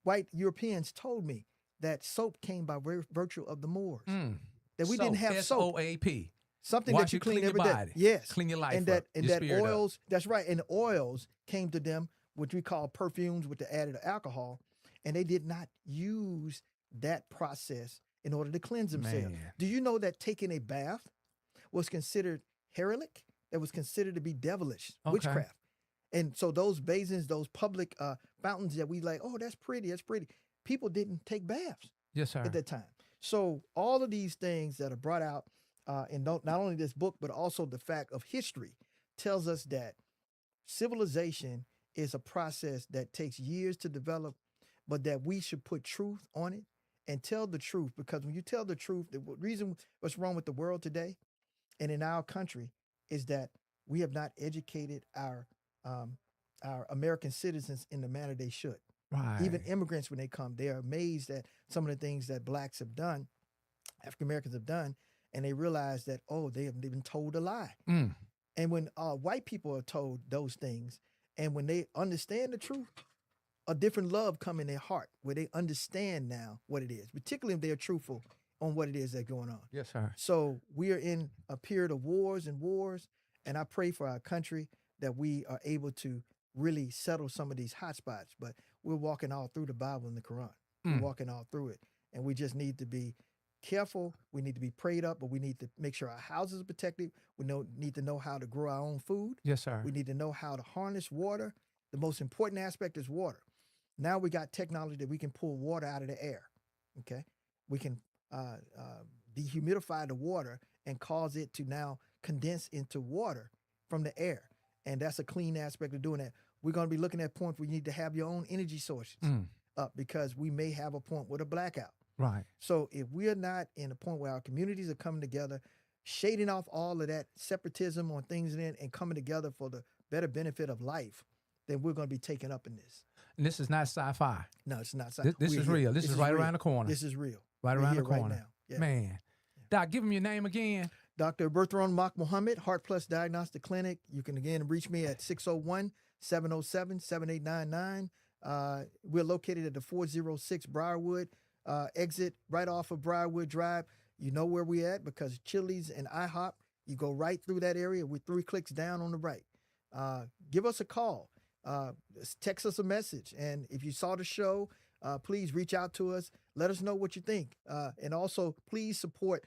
white Europeans told me that soap came by virtue of the Moors. That we didn't have soap. SOAP. Something Watch that you clean clean your every day. body. Yes. Clean your life and up, that your and that spirit up. oils, that's right. And oils came to them, which we call perfumes with the added alcohol, and they did not use that process in order to cleanse themselves. Man. Do you know that taking a bath was considered heroic? That was considered to be devilish, witchcraft. And so those basins, those public fountains that we like, oh, that's pretty, that's pretty. People didn't take baths Yes, sir. at that time. So all of these things that are brought out in not only this book, but also the fact of history, tells us that civilization is a process that takes years to develop, but that we should put truth on it and tell the truth. Because when you tell the truth, the reason what's wrong with the world today and in our country is that we have not educated our American citizens in the manner they should. Right. Even immigrants, when they come, they are amazed at some of the things that blacks have done, African Americans have done, and they realize that, oh, they've been told a lie. And when white people are told those things, and when they understand the truth, a different love come in their heart, where they understand now what it is, particularly if they are truthful on what it is that's going on. Yes, sir. So we are in a period of wars, and I pray for our country that we are able to really settle some of these hot spots. But we're walking all through the Bible and the Quran. We're walking all through it. And we just need to be careful. We need to be prayed up, but we need to make sure our houses are protected. We need to know how to grow our own food. Yes, sir. We need to know how to harness water. The most important aspect is water. Now we got technology that we can pull water out of the air, okay? We can dehumidify the water and cause it to now condense into water from the air. And that's a clean aspect of doing that. We're going to be looking at points where you need to have your own energy sources up, because we may have a point with a blackout. Right. So if we're not in a point where our communities are coming together, shading off all of that separatism on things and coming together for the better benefit of life, then we're going to be taken up in this. And this is not sci-fi. No, it's not sci-fi. This is real. This is right around the corner. This is real. Right We're around here the corner. right now. Yeah. Man. Doc, give him your name again. Dr. BERTHRONE Mohammed, Heart Plus Diagnostic Clinic. You can again reach me at 601-707-7899. We're located at the 406 Briarwood exit, right off of Briarwood Drive. You know where we at, because Chili's and IHOP, you go right through that area. We're 3 clicks down on the right. Give us a call. Text us a message. And if you saw the show, please reach out to us. Let us know what you think. And also, please support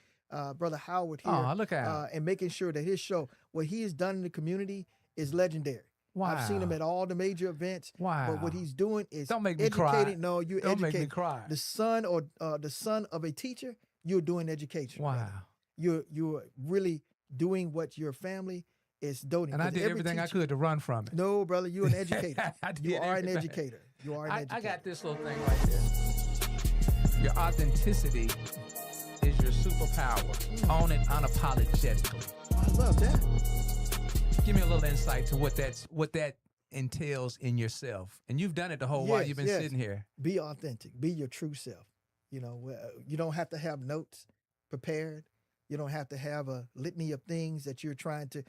Brother Howard here. Oh, look out. And making sure that his show, what he has done in the community, is legidary. Wow. I've seen him at all the major events. Wow. But what he's doing is Don't make me educating. cry. No, you're Don't educating. make me cry. The son of a teacher, you're doing education. Wow. Brother. You're really doing what your family is doing. And I did everything I could to run from it. No, brother, you're an educator. I did You are an everything. educator. You are an educator. I got this little thing right there. Your authenticity is your superpower. Own it unapologetically. I love that. Give me a little insight to what that entails in yourself. And you've done it the whole while you've been sitting here. Be authentic. Be your true self. You know, you don't have to have notes prepared. You don't have to have a litany of things that you're trying to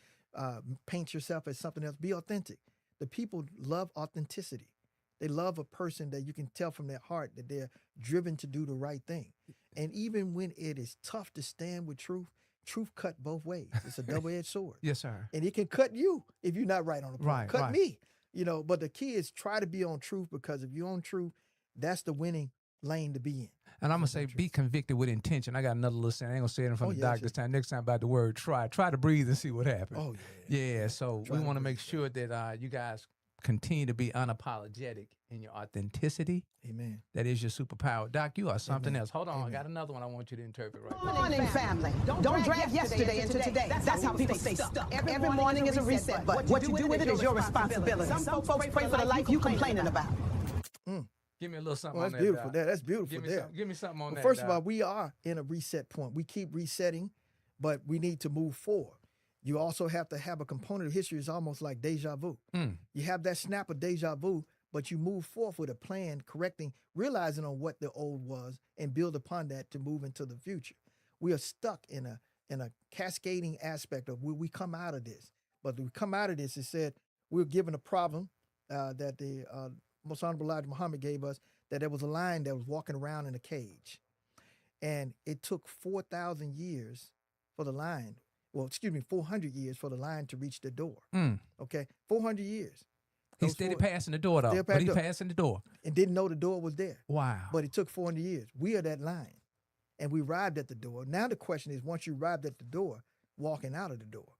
paint yourself as something else. Be authentic. The people love authenticity. They love a person that you can tell from their heart that they're driven to do the right thing. And even when it is tough to stand with truth, truth cut both ways. It's a double-edged sword. Yes, sir. And it can cut you if you're not right on the point. Right, cut right. me. You know, but the key is try to be on truth, because if you're on truth, that's the winning lane to be in. And I'm going to say, be convicted with intention. I got another little saying. I ain't going to say it in front of the doc this time. Next time about the word try. Try to breathe and see what happens. Oh, yeah. Yeah, so we want to make sure that you guys continue to be unapologetic in your authenticity. Amen. That is your superpower. Doc, you are something Amen. else. Hold on, Amen. I got another one I want you to interpret right Good morning, family. Don't drag yesterday into today. That's how people stay stuck. Every morning is a reset button. What you do with it is your responsibility. Some folks pray for the life you complaining about. Give me a little something Well, on that's that. beautiful. Doc. That's beautiful. Give me something on Well, that. first of Doc. all, we are in a reset point. We keep resetting, but we need to move forward. You also have to have a component of history. It's almost like deja vu. You have that snap of deja vu, but you move forth with a plan, correcting, realizing on what the old was, and build upon that to move into the future. We are stuck in a cascading aspect of where we come out of this. But we come out of this, it said we're given a problem that the Most Honorable Elijah Muhammad gave us, that there was a lion that was walking around in a cage. And it took 4,000 years for the lion, 400 years for the lion to reach the door. Okay, 400 years. He's steady passing the door, though. But he's passing the door. And didn't know the door was there. Wow. But it took 400 years. We are that lion. And we arrived at the door. Now the question is, once you arrived at the door, walking out of the door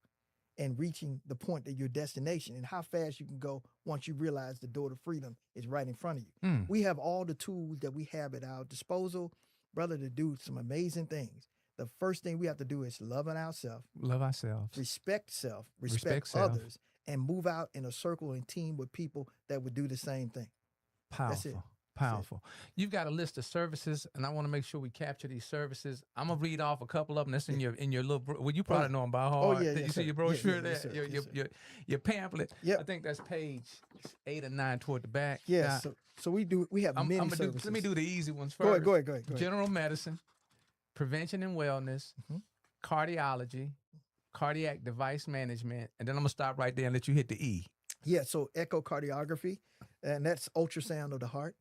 and reaching the point of your destination, and how fast you can go once you realize the door to freedom is right in front of you. We have all the tools that we have at our disposal, brother, to do some amazing things. The first thing we have to do is love ourselves. Love ourselves. Respect self. Respect others. And move out in a circle and team with people that would do the same thing. That's it. Powerful. Powerful. You've got a list of services, and I want to make sure we capture these services. I'm gonna read off a couple of them. That's in your little. Well, you probably know them by heart. yeah, You see your brochure there, your pamphlet. Yep. I think that's page 8 or 9 toward the back. Yeah. So we have many services. Let me do the easy ones Go first. ahead. General medicine, prevention and wellness, cardiology, cardiac device management, and then I'm gonna stop right there and let you hit the E. Yeah. So echocardiography, and that's ultrasound of the heart.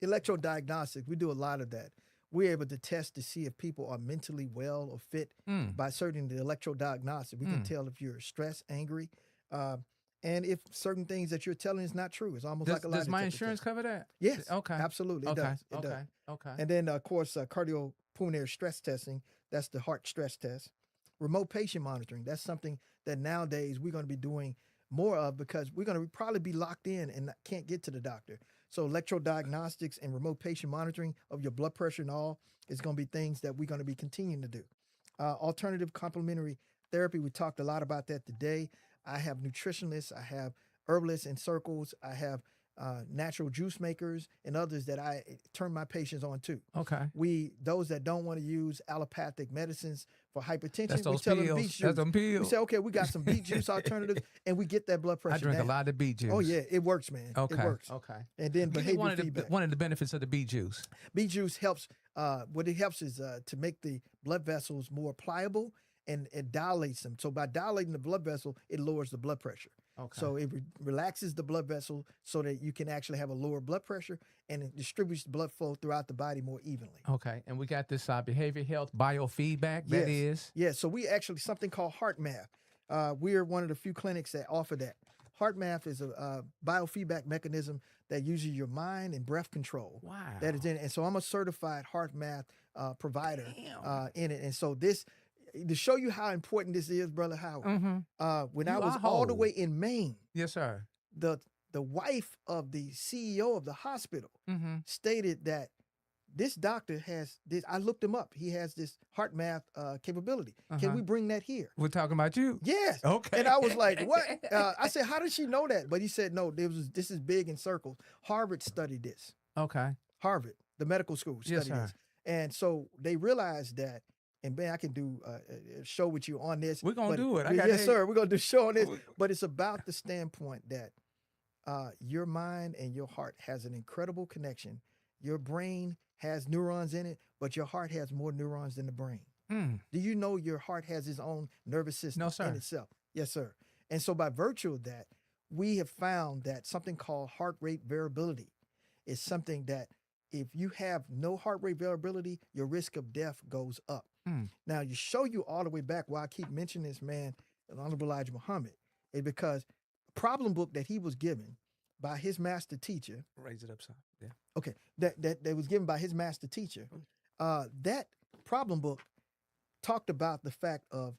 Electrodiagnostics, we do a lot of that. We're able to test to see if people are mentally well or fit by certain the electrodiagnostic. We can tell if you're stressed, angry, and if certain things that you're telling is not true. It's almost like a lie Does my detector insurance test. cover that? Yes. Okay. Absolutely. It does. It does. Okay. And then, of course, cardiopulmonary stress testing. That's the heart stress test. Remote patient monitoring. That's something that nowadays we're going to be doing more of because we're going to probably be locked in and can't get to the doctor. So electrodiagnostics and remote patient monitoring of your blood pressure and all is going to be things that we're going to be continuing to do. Alternative complementary therapy. We talked a lot about that today. I have nutritionists. I have herbalists in circles. I have natural juice makers and others that I turn my patients on to. Okay. Those that don't want to use allopathic medicines for hypertension, That's we those tell them pills. beet juice. That's them pills. We say, okay, we got some beet juice alternatives, and we get that blood pressure I drink down. a lot of beet juice. Oh yeah, it works, man. Okay. It works. Okay. And then Give me behavior feedback. one of the benefits of the beet juice. Beet juice helps. What it helps is to make the blood vessels more pliable, and it dilates them. So by dilating the blood vessel, it lowers the blood pressure. Okay. So it relaxes the blood vessel so that you can actually have a lower blood pressure, and it distributes the blood flow throughout the body more evenly. Okay. And we got this behavior health biofeedback. That is. Yeah. So we actually something called Heart Math. We're one of the few clinics that offer that. Heart Math is a biofeedback mechanism that uses your mind and breath control. Wow. That is in it. And so I'm a certified Heart Math provider in it. And so this, to show you how important this is, Brother Howard, when I was all the way in Maine, Yes, sir. the wife of the CEO of the hospital stated that this doctor has this. I looked him up. He has this Heart Math capability. Can we bring that here? We're talking about you. Yes. Okay. And I was like, what? I said, how did she know that? But he said, no, this is big in circles. Harvard studied this. Okay. Harvard, the medical school, studied this. And so they realized that, and man, I can do a show with you on this. We're going to do it. Yes, sir. We're going to do a show on this. But it's about the standpoint that your mind and your heart has an incredible connection. Your brain has neurons in it, but your heart has more neurons than the brain. Do you know your heart has its own nervous system in itself? Yes, sir. And so by virtue of that, we have found that something called heart rate variability is something that if you have no heart rate variability, your risk of death goes up. Now, you show you all the way back why I keep mentioning this man, Honorable Elijah Muhammad, is because a problem book that he was given by his master teacher. Raise it up some. Yeah. Okay. That was given by his master teacher. That problem book talked about the fact of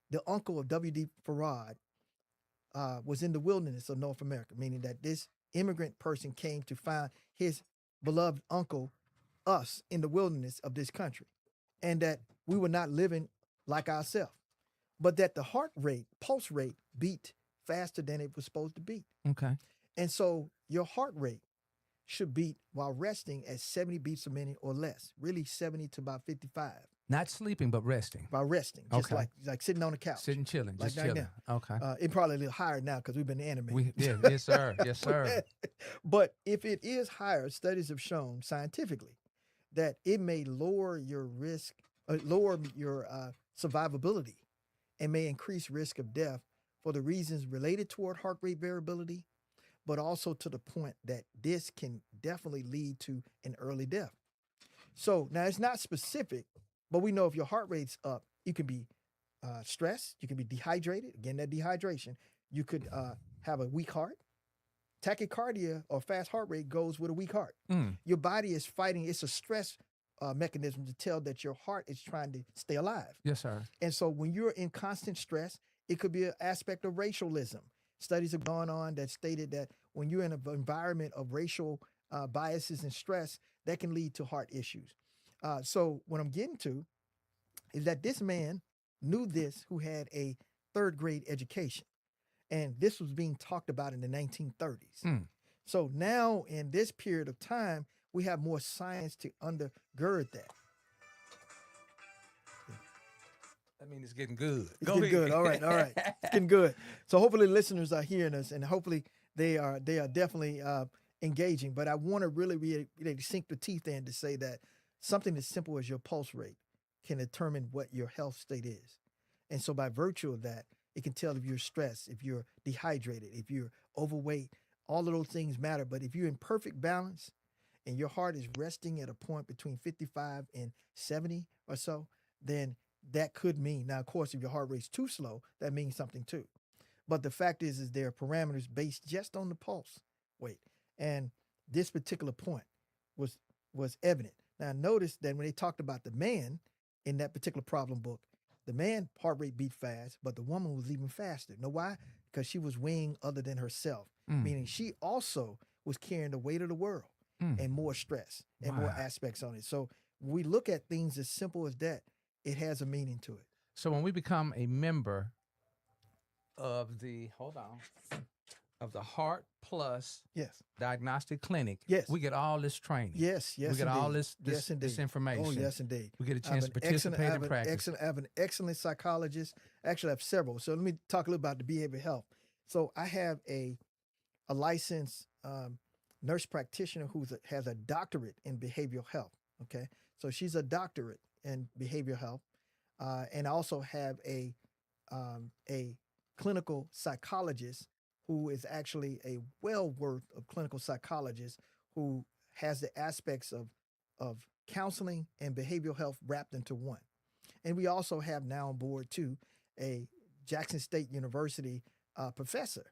the uncle of W.D. Farad was in the wilderness of North America, meaning that this immigrant person came to find his beloved uncle, us, in the wilderness of this country, and that we were not living like ourselves, but that the heart rate, pulse rate, beat faster than it was supposed to beat. Okay. And so your heart rate should beat while resting at 70 beats a minute or less, really 70 to about 55. Not sleeping, but resting. While resting, just Okay. like sitting on the couch. Sitting, chilling, Like just right chilling. Okay. It probably a little higher now because we've been animated. Yes, sir. Yes, sir. But if it is higher, studies have shown scientifically that it may lower your risk, lower your survivability, and may increase risk of death for the reasons related toward heart rate variability, but also to the point that this can definitely lead to an early death. So now it's not specific, but we know if your heart rate's up, you can be stressed, you can be dehydrated. Again, that dehydration. You could have a weak heart. Tachycardia or fast heart rate goes with a weak heart. Your body is fighting. It's a stress mechanism to tell that your heart is trying to stay alive. Yes, sir. And so when you're in constant stress, it could be an aspect of racialism. Studies have gone on that stated that when you're in an environment of racial biases and stress, that can lead to heart issues. So what I'm getting to is that this man knew this, who had a third grade education. And this was being talked about in the 1930s. So now in this period of time, we have more science to undergird that. That means it's getting good. It's getting good. All right. It's getting good. So hopefully listeners are hearing us, and hopefully they are definitely engaging. But I want to really sink the teeth in to say that something as simple as your pulse rate can determine what your health state is. And so by virtue of that, it can tell if you're stressed, if you're dehydrated, if you're overweight. All of those things matter. But if you're in perfect balance and your heart is resting at a point between 55 and 70 or so, then that could mean, now, of course, if your heart rate's too slow, that means something too. But the fact is there are parameters based just on the pulse weight. And this particular point was evident. Now, notice that when they talked about the man in that particular problem book, the man heart rate beat fast, but the woman was even faster. Know why? Because she was weighing other than herself, meaning she also was carrying the weight of the world and more stress and more aspects on it. So when we look at things as simple as that, it has a meaning to it. So when we become a member of the Heart Plus Diagnostic Clinic, we get all this training. Yes, we get indeed. all this information. Oh, yes, indeed. We get a chance to participate in practice. I have an excellent psychologist. Actually, I have several. So let me talk a little about the behavioral health. So I have a licensed nurse practitioner who has a doctorate in behavioral health. Okay, so she's a doctorate in behavioral health, and I also have a clinical psychologist who is actually a well-worth of clinical psychologist who has the aspects of counseling and behavioral health wrapped into one. And we also have now on board too a Jackson State University professor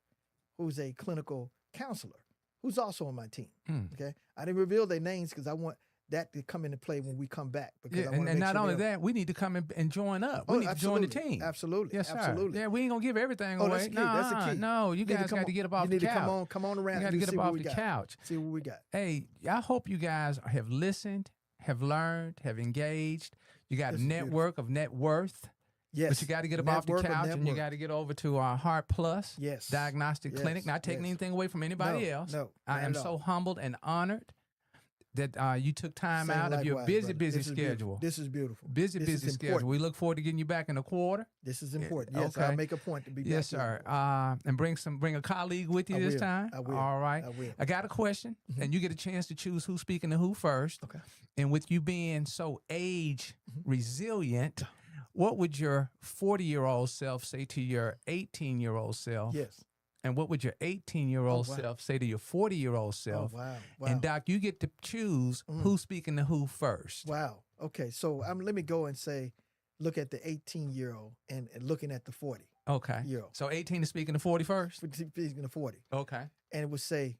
who's a clinical counselor who's also on my team. Okay, I didn't reveal their names because I want that to come into play when we come back. Because I and not only that, we need to come and join up. We need to join the team. Absolutely. Yes, sir. Absolutely. Yeah, we ain't gonna give everything away. That's the key. That's the key. No, you guys got to get up off the couch. You need to come on around. You got to get up off the couch. See what we got. Hey, I hope you guys have listened, have learned, have engaged. You got a network of net worth. Yes. But you got to get up off the couch and you got to get over to our Heart Plus Diagnostic Clinic. Not taking anything away from anybody else. No, I am so humbled and honored that you took time out of your busy schedule. This is beautiful. Busy schedule. We look forward to getting you back in a quarter. This is important. Yes, okay. I'll make a point to be back. Yes, sir. And bring a colleague with you this time. I will. All right. I will. I got a question, and you get a chance to choose who's speaking to who first. Okay. And with you being so age resilient, what would your 40-year-old self say to your 18-year-old self? Yes. And what would your 18-year-old self say to your 40-year-old self? Oh, wow. And Doc, you get to choose who's speaking to who first. Wow. Okay. So let me go and say, look at the 18-year-old and looking at the 40. Okay. Year-old. So 18 is speaking to 40 first? Speaking to 40. Okay. And it would say,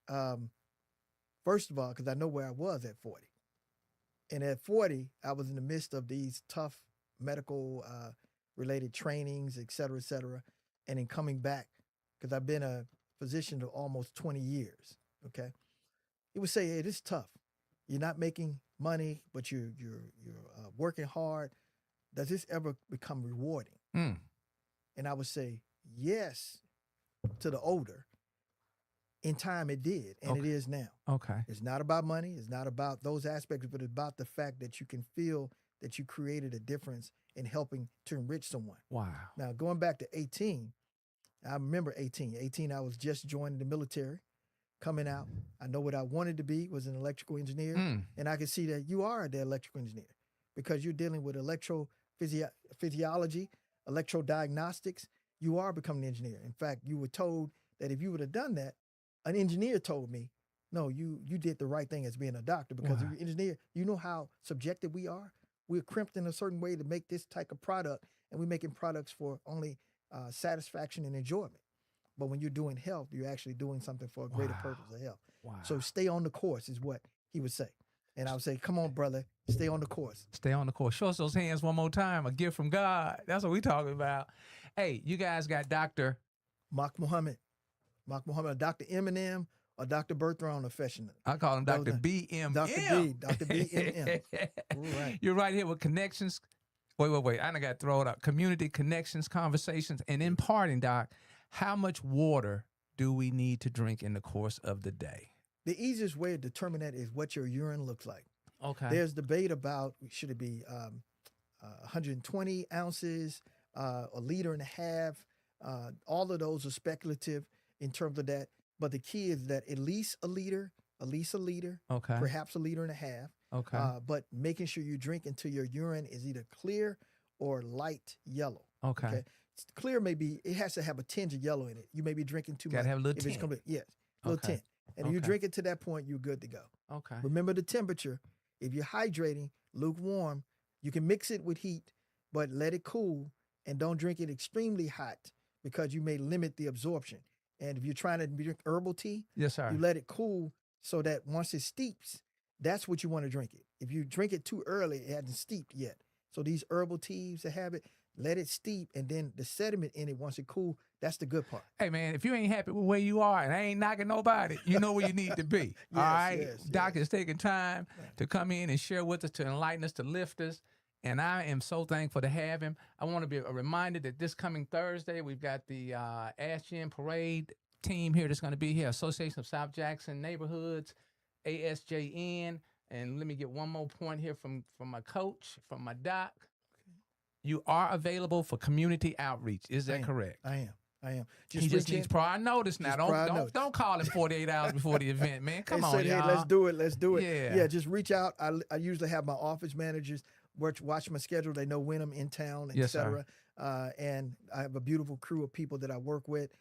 wow. First of all, because I know where I was at 40. And at 40, I was in the midst of these tough medical related trainings, et cetera, et cetera. and in coming back, because I've been a physician for almost 20 years, okay? He would say, hey, it is tough. You're not making money, but you're working hard. Does this ever become rewarding? Mm. And I would say, yes, to the older. In time, it did, and it is now. Okay. It's not about money. It's not about those aspects, but it's about the fact that you can feel that you created a difference in helping to enrich someone. Wow. Now, going back to 18, I remember 18. 18, I was just joining the military, coming out. I know what I wanted to be was an electrical engineer, and I could see that you are the electrical engineer because you're dealing with electrophysiology, electrodiagnostics. You are becoming an engineer. In fact, you were told that if you would have done that, an engineer told me, no, you did the right thing as being a doctor because if you're an engineer, you know how subjective we are. We're crimped in a certain way to make this type of product, and we're making products for only satisfaction and enjoyment. But when you're doing health, you're actually doing something for a greater purpose of health. Wow. So stay on the course is what he would say. And I would say, come on, brother, stay on the course. Stay on the course. Show us those hands one more time. A gift from God. That's what we're talking about. Hey, you guys got Dr. Mak Muhammad, Dr. Eminem, or Dr. BERTHRONE affectionate. I call him Dr. BMM. Dr. BMM. Right. You're right here with Connections. Wait. I got to throw it out. Community Connections, Conversations. And in parting, Doc, how much water do we need to drink in the course of the day? The easiest way to determine that is what your urine looks like. Okay. There's debate about should it be 120 ounces, a liter and a half. All of those are speculative in terms of that. But the key is that at least a liter, okay, perhaps a liter and a half. Okay. But making sure you drink until your urine is either clear or light yellow. Okay. Clear it has to have a tinge of yellow in it. You may be drinking too much. Got to have a little tint. Yes, a little tint. And if you drink it to that point, you're good to go. Okay. Remember the temperature. If you're hydrating, lukewarm, you can mix it with heat, but let it cool and don't drink it extremely hot because you may limit the absorption. And if you're trying to drink herbal tea, yes, sir, you let it cool so that once it steeps, that's what you want to drink it. If you drink it too early, it hasn't steeped yet. So these herbal teas that have it, let it steep, and then the sediment in it, once it cool, that's the good part. Hey, man, if you ain't happy with where you are, and I ain't knocking nobody, you know where you need to be. Yes, all right? yes, Doc is taking time to come in and share with us, to enlighten us, to lift us, and I am so thankful to have him. I want to be reminded that this coming Thursday, we've got the ASGN Parade team here that's going to be here, Association of South Jackson Neighborhoods, ASJN. And let me get one more point here from my coach, from my doc. You are available for community outreach. Is that correct? I am. He just needs prior notice now. Don't call him 48 hours before the event, man. Come on, y'all. Hey, let's do it. Yeah, just reach out. I usually have my office managers watch my schedule. They know when I'm in town, etc. And I have a beautiful crew of people that I work with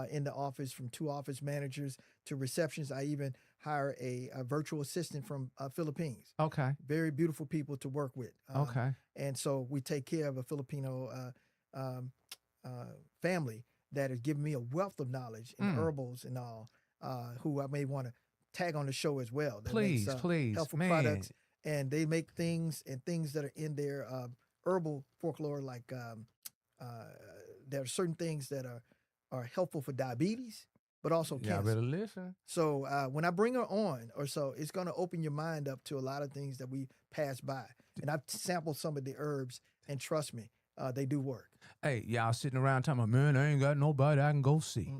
in the office, from 2 office managers to receptions. I even hire a virtual assistant from Philippines. Okay. Very beautiful people to work with. Okay. And so we take care of a Filipino family that has given me a wealth of knowledge in herbals and all, who I may want to tag on the show as well. That please, helpful products. And they make things that are in their herbal folklore, like there are certain things that are helpful for diabetes, but also cancer. Y'all better listen. So when I bring her on, it's going to open your mind up to a lot of things that we pass by. And I've sampled some of the herbs, and trust me, they do work. Hey, y'all sitting around talking about, man, I ain't got nobody I can go see.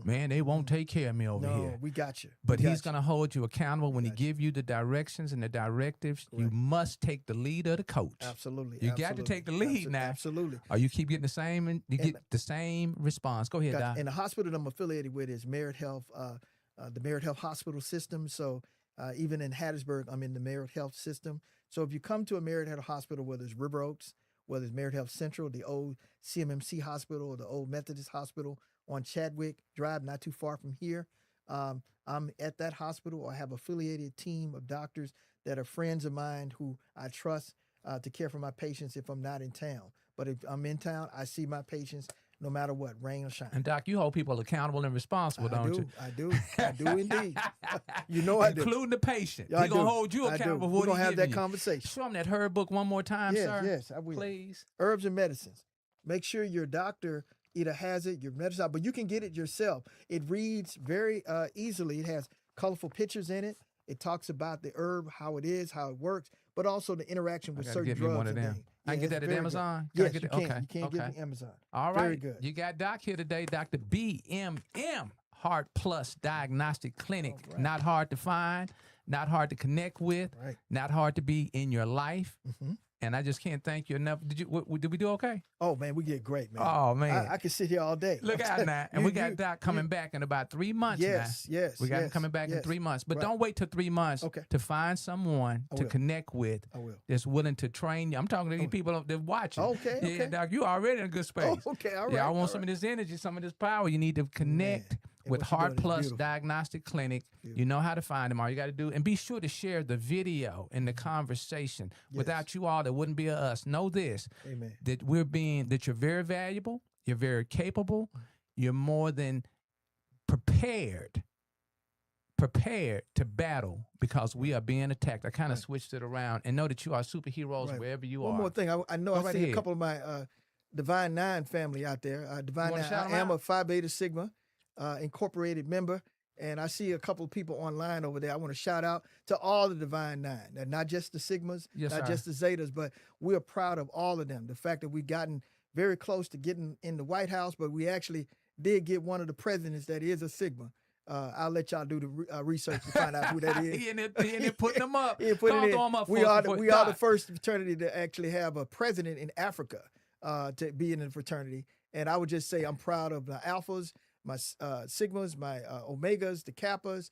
Man, they won't take care of me over here. No, we got you. But he's going to hold you accountable when he give you the directions and the directives. Right. You must take the lead of the coach. Absolutely. You got to take the lead now. Absolutely. Or you keep getting the same, get the same response. Go ahead, Doc. And the hospital that I'm affiliated with is Meharry Health, the Meharry Health Hospital System. So even in Hattiesburg, I'm in the Meharry Health System. So if you come to a Meharry Health Hospital, whether it's River Oaks, whether it's Meharry Health Central, the old CMMC hospital, or the old Methodist hospital on Chadwick Drive, not too far from here, I'm at that hospital, or I have affiliated team of doctors that are friends of mine who I trust to care for my patients if I'm not in town. But if I'm in town, I see my patients no matter what, rain or shine. And Doc, you hold people accountable and responsible, don't you? I do indeed. You know I do. Including the patient. Yeah, He's going to hold you accountable for what We're going to have that you. conversation. Show him that herb book one more time, sir. Yes, I will. Please. Herbs and medicines. Make sure your doctor either has it, your medicine, but you can get it yourself. It reads very easily. It has colorful pictures in it. It talks about the herb, how it is, how it works, but also the interaction with certain get me drugs. one of them. I can get that at Amazon? Yes, you can. Okay. You can get it at Amazon. All right. Very good. You got Doc here today, Dr. BMM, Heart Plus Diagnostic Clinic. Right. Not hard to find, not hard to connect with, not hard to be in your life. And I just can't thank you enough. Did we do okay? Oh, man, we did great, man. Oh, man. I could sit here all day. Look out now. And we got Doc coming back in about 3 months now. Yes. We got him coming back in 3 months. But don't wait till 3 months to find someone to connect with that's willing to train you. I'm talking to these people that watching. Okay. Yeah, Doc, you already in a good space. Oh, okay, all right. Yeah, I want some of this energy, some of this power. You need to connect with Heart Plus Diagnostic Clinic. You know how to find them. All you got to do, and be sure to share the video and the conversation. Without you all, there wouldn't be a us. Know this, that that you're very valuable, you're very capable, you're more than prepared to battle because we are being attacked. I kind of switched it around, and know that you are superheroes wherever you are. One more thing. I know I see a couple of my Divine Nine family out there. Divine Nine, I am a Phi Beta Sigma incorporated member, and I see a couple of people online over there. I want to shout out to all the Divine Nine, not just the Sigmas, not just the Zetas, but we're proud of all of them. The fact that we've gotten very close to getting in the White House, but we actually did get one of the presidents that is a Sigma. I'll let y'all do the research to find out who that is. He in there putting them up. We are the first fraternity to actually have a president in Africa to be in the fraternity. And I would just say I'm proud of the Alphas, my Sigmas, my Omegas, the Kappas,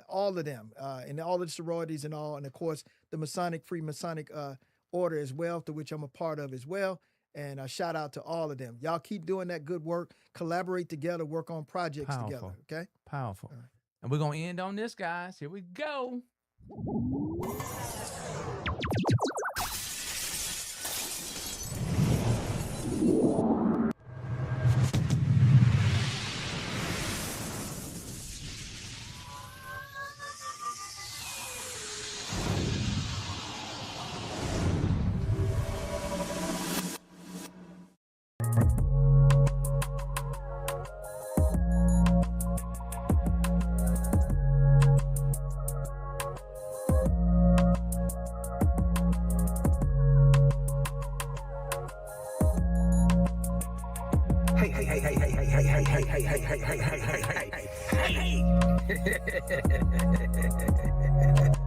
all of them, and all the sororities and all. And, of course, the Masonic, Freemasonic order as well, to which I'm a part of as well. And a shout out to all of them. Y'all keep doing that good work. Collaborate together. Work on projects together. Okay? Powerful. Right. And we're going to end on this, guys. Here we go. Hey.